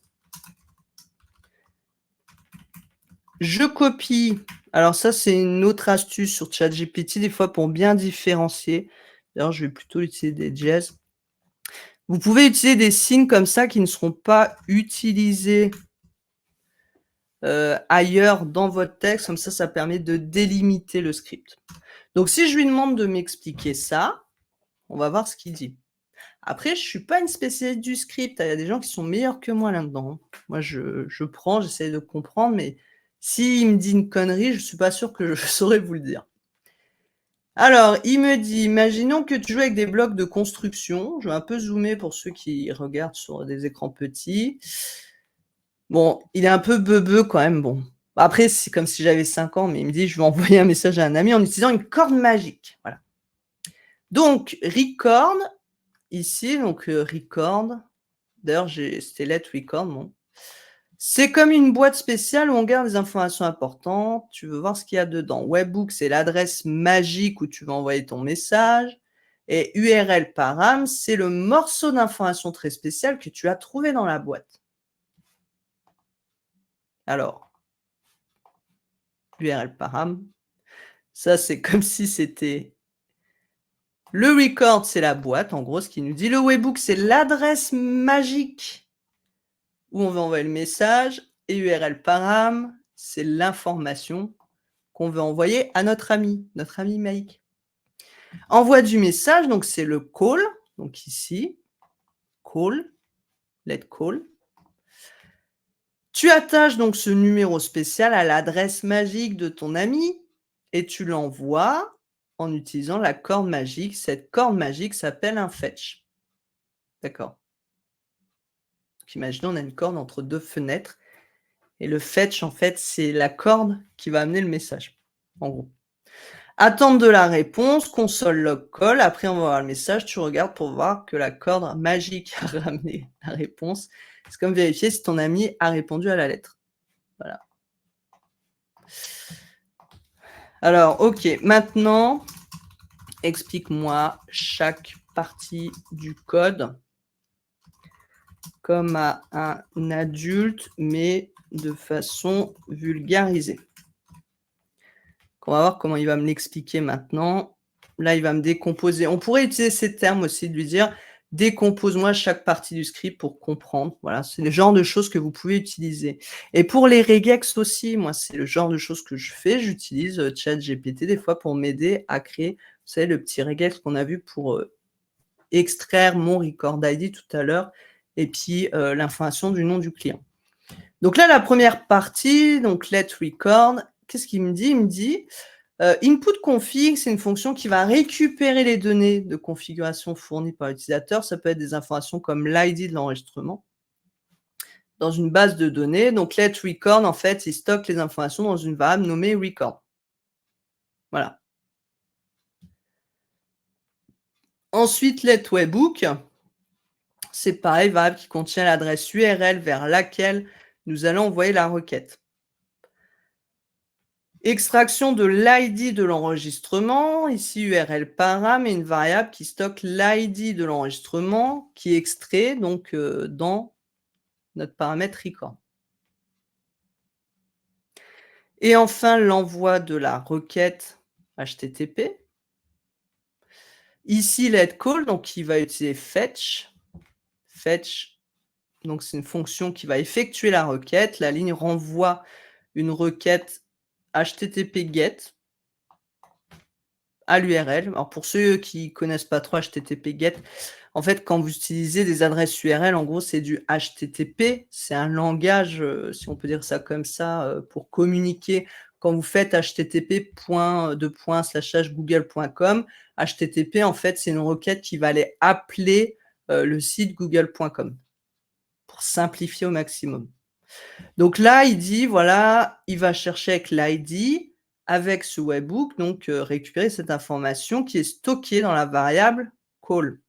Je copie. Alors ça, c'est une autre astuce sur ChatGPT, des fois pour bien différencier. D'ailleurs, je vais plutôt utiliser des jazz. Vous pouvez utiliser des signes comme ça qui ne seront pas utilisés ailleurs dans votre texte. Comme ça permet de délimiter le script. Donc si je lui demande de m'expliquer ça, on va voir ce qu'il dit. Après, je ne suis pas une spécialiste du script. Il y a des gens qui sont meilleurs que moi là-dedans. Moi, je prends, j'essaie de comprendre, mais s'il me dit une connerie, je ne suis pas sûre que je saurais vous le dire. Alors, il me dit, imaginons que tu joues avec des blocs de construction. Je vais un peu zoomer pour ceux qui regardent sur des écrans petits. Bon, il est un peu beubeux quand même. Bon, après, c'est comme si j'avais 5 ans, mais il me dit, je vais envoyer un message à un ami en utilisant une corde magique. Voilà. Donc, record, ici, donc record. D'ailleurs, c'était let record, bon. C'est comme une boîte spéciale où on garde des informations importantes. Tu veux voir ce qu'il y a dedans. Webhook, c'est l'adresse magique où tu vas envoyer ton message. Et URL param, c'est le morceau d'information très spécial que tu as trouvé dans la boîte. Alors, URL param, ça c'est comme si c'était le record, c'est la boîte, en gros, ce qui nous dit. Le webhook, c'est l'adresse magique où on va envoyer le message. Et URL param, c'est l'information qu'on veut envoyer à notre ami Mike. Envoi du message, donc c'est le call, donc ici, call, let call. Tu attaches donc ce numéro spécial à l'adresse magique de ton ami et tu l'envoies en utilisant la corde magique. Cette corde magique s'appelle un fetch. D'accord. Donc imaginons, on a une corde entre deux fenêtres et le fetch, en fait, c'est la corde qui va amener le message, en gros. Attente de la réponse, console log call. Après, on va voir le message. Tu regardes pour voir que la corde magique a ramené la réponse. C'est comme vérifier si ton ami a répondu à la lettre. Voilà. Alors, ok. Maintenant, explique-moi chaque partie du code comme à un adulte, mais de façon vulgarisée. On va voir comment il va me l'expliquer maintenant. Là, il va me décomposer. On pourrait utiliser ces termes aussi, de lui dire décompose-moi chaque partie du script pour comprendre. Voilà, c'est le genre de choses que vous pouvez utiliser. Et pour les regex aussi, moi, c'est le genre de choses que je fais. J'utilise ChatGPT des fois pour m'aider à créer, vous savez, le petit regex qu'on a vu pour extraire mon record ID tout à l'heure et puis l'information du nom du client. Donc là, la première partie, donc let record, qu'est-ce qu'il me dit? Il me dit input config, c'est une fonction qui va récupérer les données de configuration fournies par l'utilisateur. Ça peut être des informations comme l'ID de l'enregistrement dans une base de données. Donc let record, en fait, il stocke les informations dans une variable nommée record. Voilà. Ensuite, let webhook, c'est pareil, variable qui contient l'adresse URL vers laquelle nous allons envoyer la requête. Extraction de l'ID de l'enregistrement, ici URL param et une variable qui stocke l'ID de l'enregistrement qui est extrait donc dans notre paramètre record. Et enfin, l'envoi de la requête HTTP. Ici, let call, donc il va utiliser fetch. Fetch, donc c'est une fonction qui va effectuer la requête. La ligne renvoie une requête HTTP GET à l'URL. Alors pour ceux qui connaissent pas trop HTTP GET, en fait, quand vous utilisez des adresses URL, en gros, c'est du HTTP. C'est un langage, si on peut dire ça comme ça, pour communiquer. Quand vous faites http://google.com, HTTP, en fait, c'est une requête qui va aller appeler le site google.com pour simplifier au maximum. Donc là, il dit, voilà, il va chercher avec l'ID, avec ce webhook, donc récupérer cette information qui est stockée dans la variable call.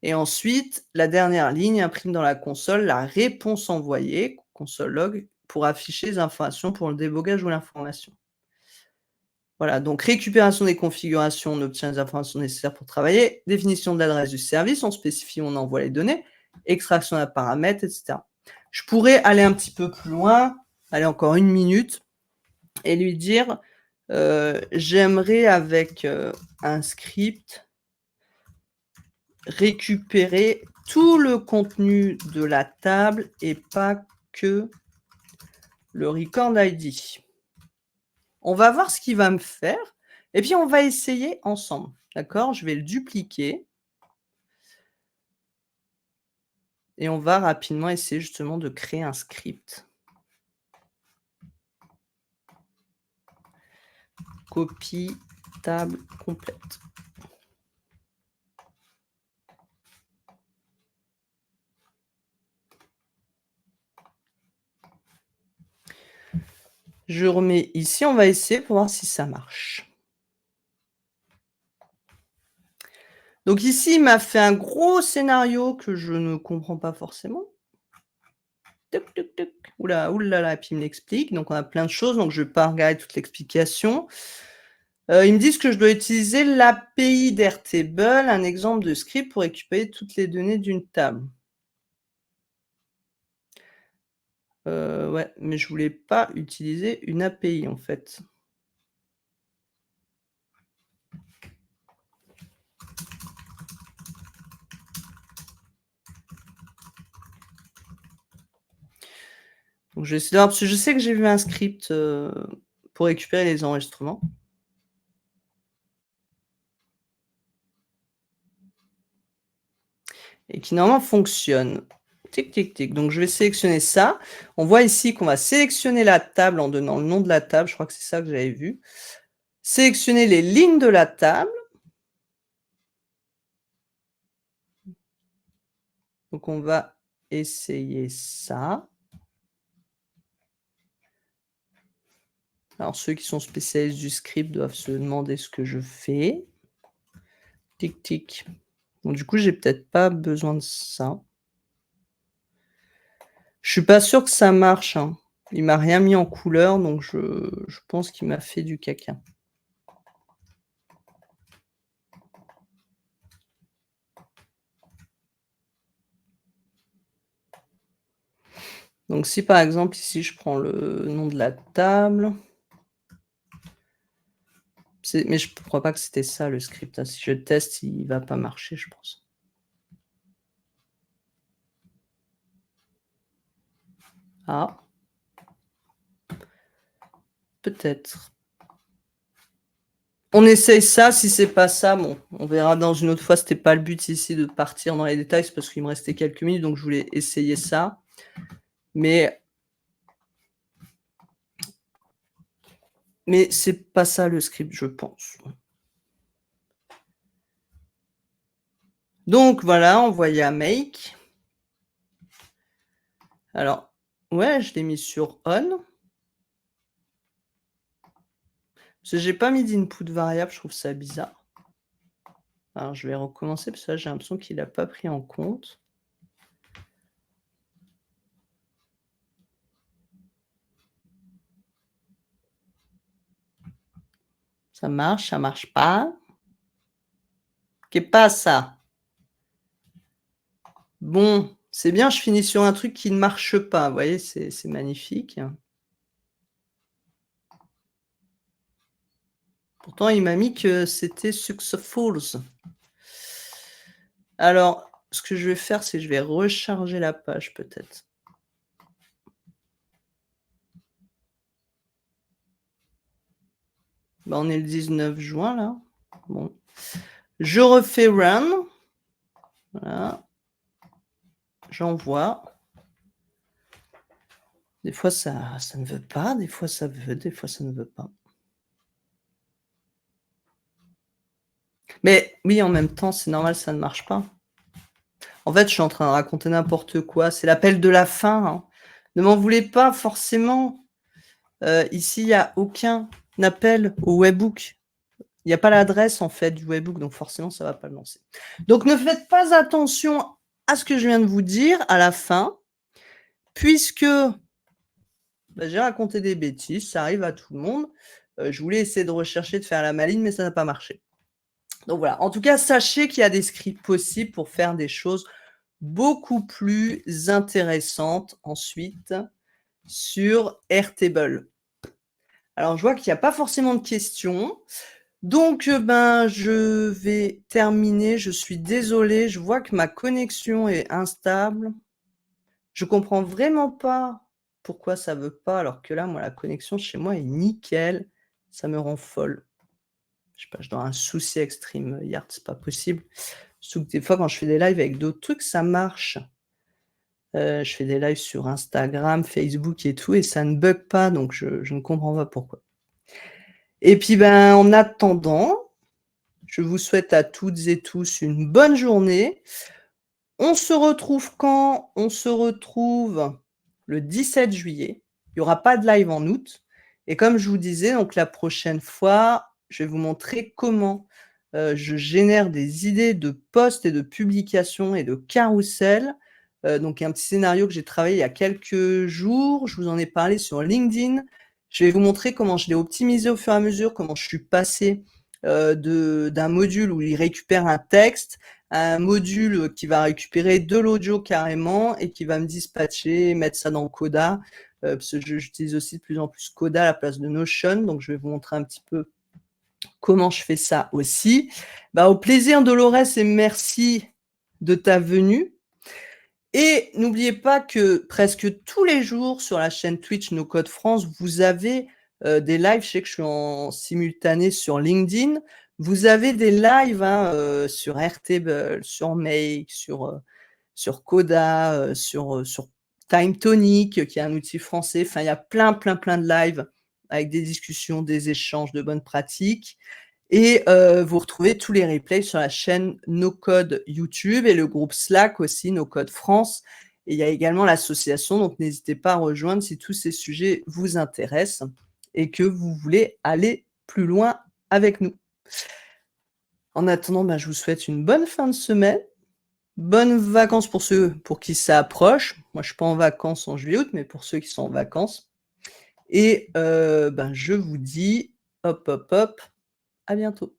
Et ensuite, la dernière ligne imprime dans la console la réponse envoyée, console log, pour afficher les informations pour le débogage ou l'information. Voilà, donc récupération des configurations, on obtient les informations nécessaires pour travailler, définition de l'adresse du service, on spécifie, on envoie les données, extraction d'un paramètre, etc. Je pourrais aller un petit peu plus loin, aller encore une minute, et lui dire, j'aimerais avec un script récupérer tout le contenu de la table et pas que le record ID. On va voir ce qu'il va me faire et puis on va essayer ensemble. D'accord? Je vais le dupliquer. Et on va rapidement essayer justement de créer un script. Copie table complète. Je remets ici, on va essayer pour voir si ça marche. Donc ici, il m'a fait un gros scénario que je ne comprends pas forcément. Toc, toc, toc. Ouh là, ouh là là, et puis il me l'explique, donc on a plein de choses, donc je vais pas regarder toute l'explication. Ils me disent que je dois utiliser l'API d'Airtable, un exemple de script pour récupérer toutes les données d'une table. Ouais, mais je voulais pas utiliser une API, en fait. Donc je vais essayer de voir parce que je sais que j'ai vu un script, pour récupérer les enregistrements. Et qui normalement fonctionne. Tic, tic, tic. Donc je vais sélectionner ça. On voit ici qu'on va sélectionner la table en donnant le nom de la table, je crois que c'est ça que j'avais vu. Sélectionner les lignes de la table. Donc on va essayer ça. Alors ceux qui sont spécialistes du script doivent se demander ce que je fais. Tic, tic. Bon du coup, j'ai peut-être pas besoin de ça. Je suis pas sûr que ça marche, hein. Il m'a rien mis en couleur, donc je pense qu'il m'a fait du caca. Donc si par exemple ici je prends le nom de la table. Mais je crois pas que c'était ça le script, hein. Si je teste, il va pas marcher, je pense. Ah. Peut-être. On essaye ça, si c'est pas ça, bon, on verra dans une autre fois. C'était pas le but ici de partir dans les détails, c'est parce qu'il me restait quelques minutes, donc je voulais essayer ça. Mais c'est pas ça le script, je pense. Donc voilà, envoyer à Make. Alors, ouais, je l'ai mis sur on. Parce que j'ai pas mis d'input variable, je trouve ça bizarre. Alors je vais recommencer parce que là j'ai l'impression qu'il a pas pris en compte. Ça marche pas? Que passa? Bon, c'est bien, je finis sur un truc qui ne marche pas, vous voyez? C'est magnifique. Pourtant, il m'a mis que c'était successful. Alors, ce que je vais faire, c'est que je vais recharger la page peut-être. Bah, on est le 19 juin là. Bon. Je refais run. Voilà. J'envoie. Des fois ça ne veut pas, des fois ça veut, des fois ça ne veut pas. Mais oui, en même temps, c'est normal, ça ne marche pas. En fait, je suis en train de raconter n'importe quoi. C'est l'appel de la fin, hein. Ne m'en voulez pas forcément. Ici, il y a aucun appel au webhook. Il y a pas l'adresse, en fait, du webhook, donc forcément, ça va pas le lancer. Donc ne faites pas attention à ce que je viens de vous dire à la fin, puisque, bah, j'ai raconté des bêtises, ça arrive à tout le monde. Je voulais essayer de rechercher, de faire la maline, mais ça n'a pas marché. Donc voilà. En tout cas, sachez qu'il y a des scripts possibles pour faire des choses beaucoup plus intéressantes ensuite sur Airtable. Alors je vois qu'il y a pas forcément de questions. Donc, ben, je vais terminer. Je suis désolée, je vois que ma connexion est instable. Je comprends vraiment pas pourquoi ça veut pas, alors que là, moi, la connexion chez moi est nickel. Ça me rend folle. Je sais pas, je dois avoir un souci avec StreamYard, c'est pas possible. Surtout que des fois, quand je fais des lives avec d'autres trucs, ça marche. Je fais des lives sur Instagram, Facebook et tout et ça ne bug pas, donc je ne comprends pas pourquoi. Et puis, ben, en attendant, je vous souhaite à toutes et tous une bonne journée. On se retrouve quand? On se retrouve le 17 juillet. Il y aura pas de live en août et comme je vous disais, donc la prochaine fois, je vais vous montrer comment, je génère des idées de posts et de publications et de carrousels Donc il y a un petit scénario que j'ai travaillé il y a quelques jours, je vous en ai parlé sur LinkedIn. Je vais vous montrer comment je l'ai optimisé au fur et à mesure, comment je suis passé, d'un module où il récupère un texte, à un module, qui va récupérer de l'audio carrément et qui va me dispatcher, mettre ça dans Coda, parce que j'utilise aussi de plus en plus Coda à la place de Notion, donc je vais vous montrer un petit peu comment je fais ça aussi. Bah, au plaisir Dolores et merci de ta venue. Et n'oubliez pas que presque tous les jours sur la chaîne Twitch No Code France, vous avez, des lives. Je sais que je suis en simultané sur LinkedIn. Vous avez des lives, hein, sur Airtable, sur Make, sur Coda, sur Time Tonic, qui est un outil français. Enfin, il y a plein, plein, plein de lives avec des discussions, des échanges de bonnes pratiques. Et vous retrouvez tous les replays sur la chaîne No Code YouTube et le groupe Slack aussi, No Code France. Et il y a également l'association, donc n'hésitez pas à rejoindre si tous ces sujets vous intéressent et que vous voulez aller plus loin avec nous. En attendant, bah, je vous souhaite une bonne fin de semaine, bonnes vacances pour ceux pour qui ça approche. Moi, je suis pas en vacances en juillet-août, mais pour ceux qui sont en vacances. Et ben, je vous dis hop, hop, hop, à bientôt.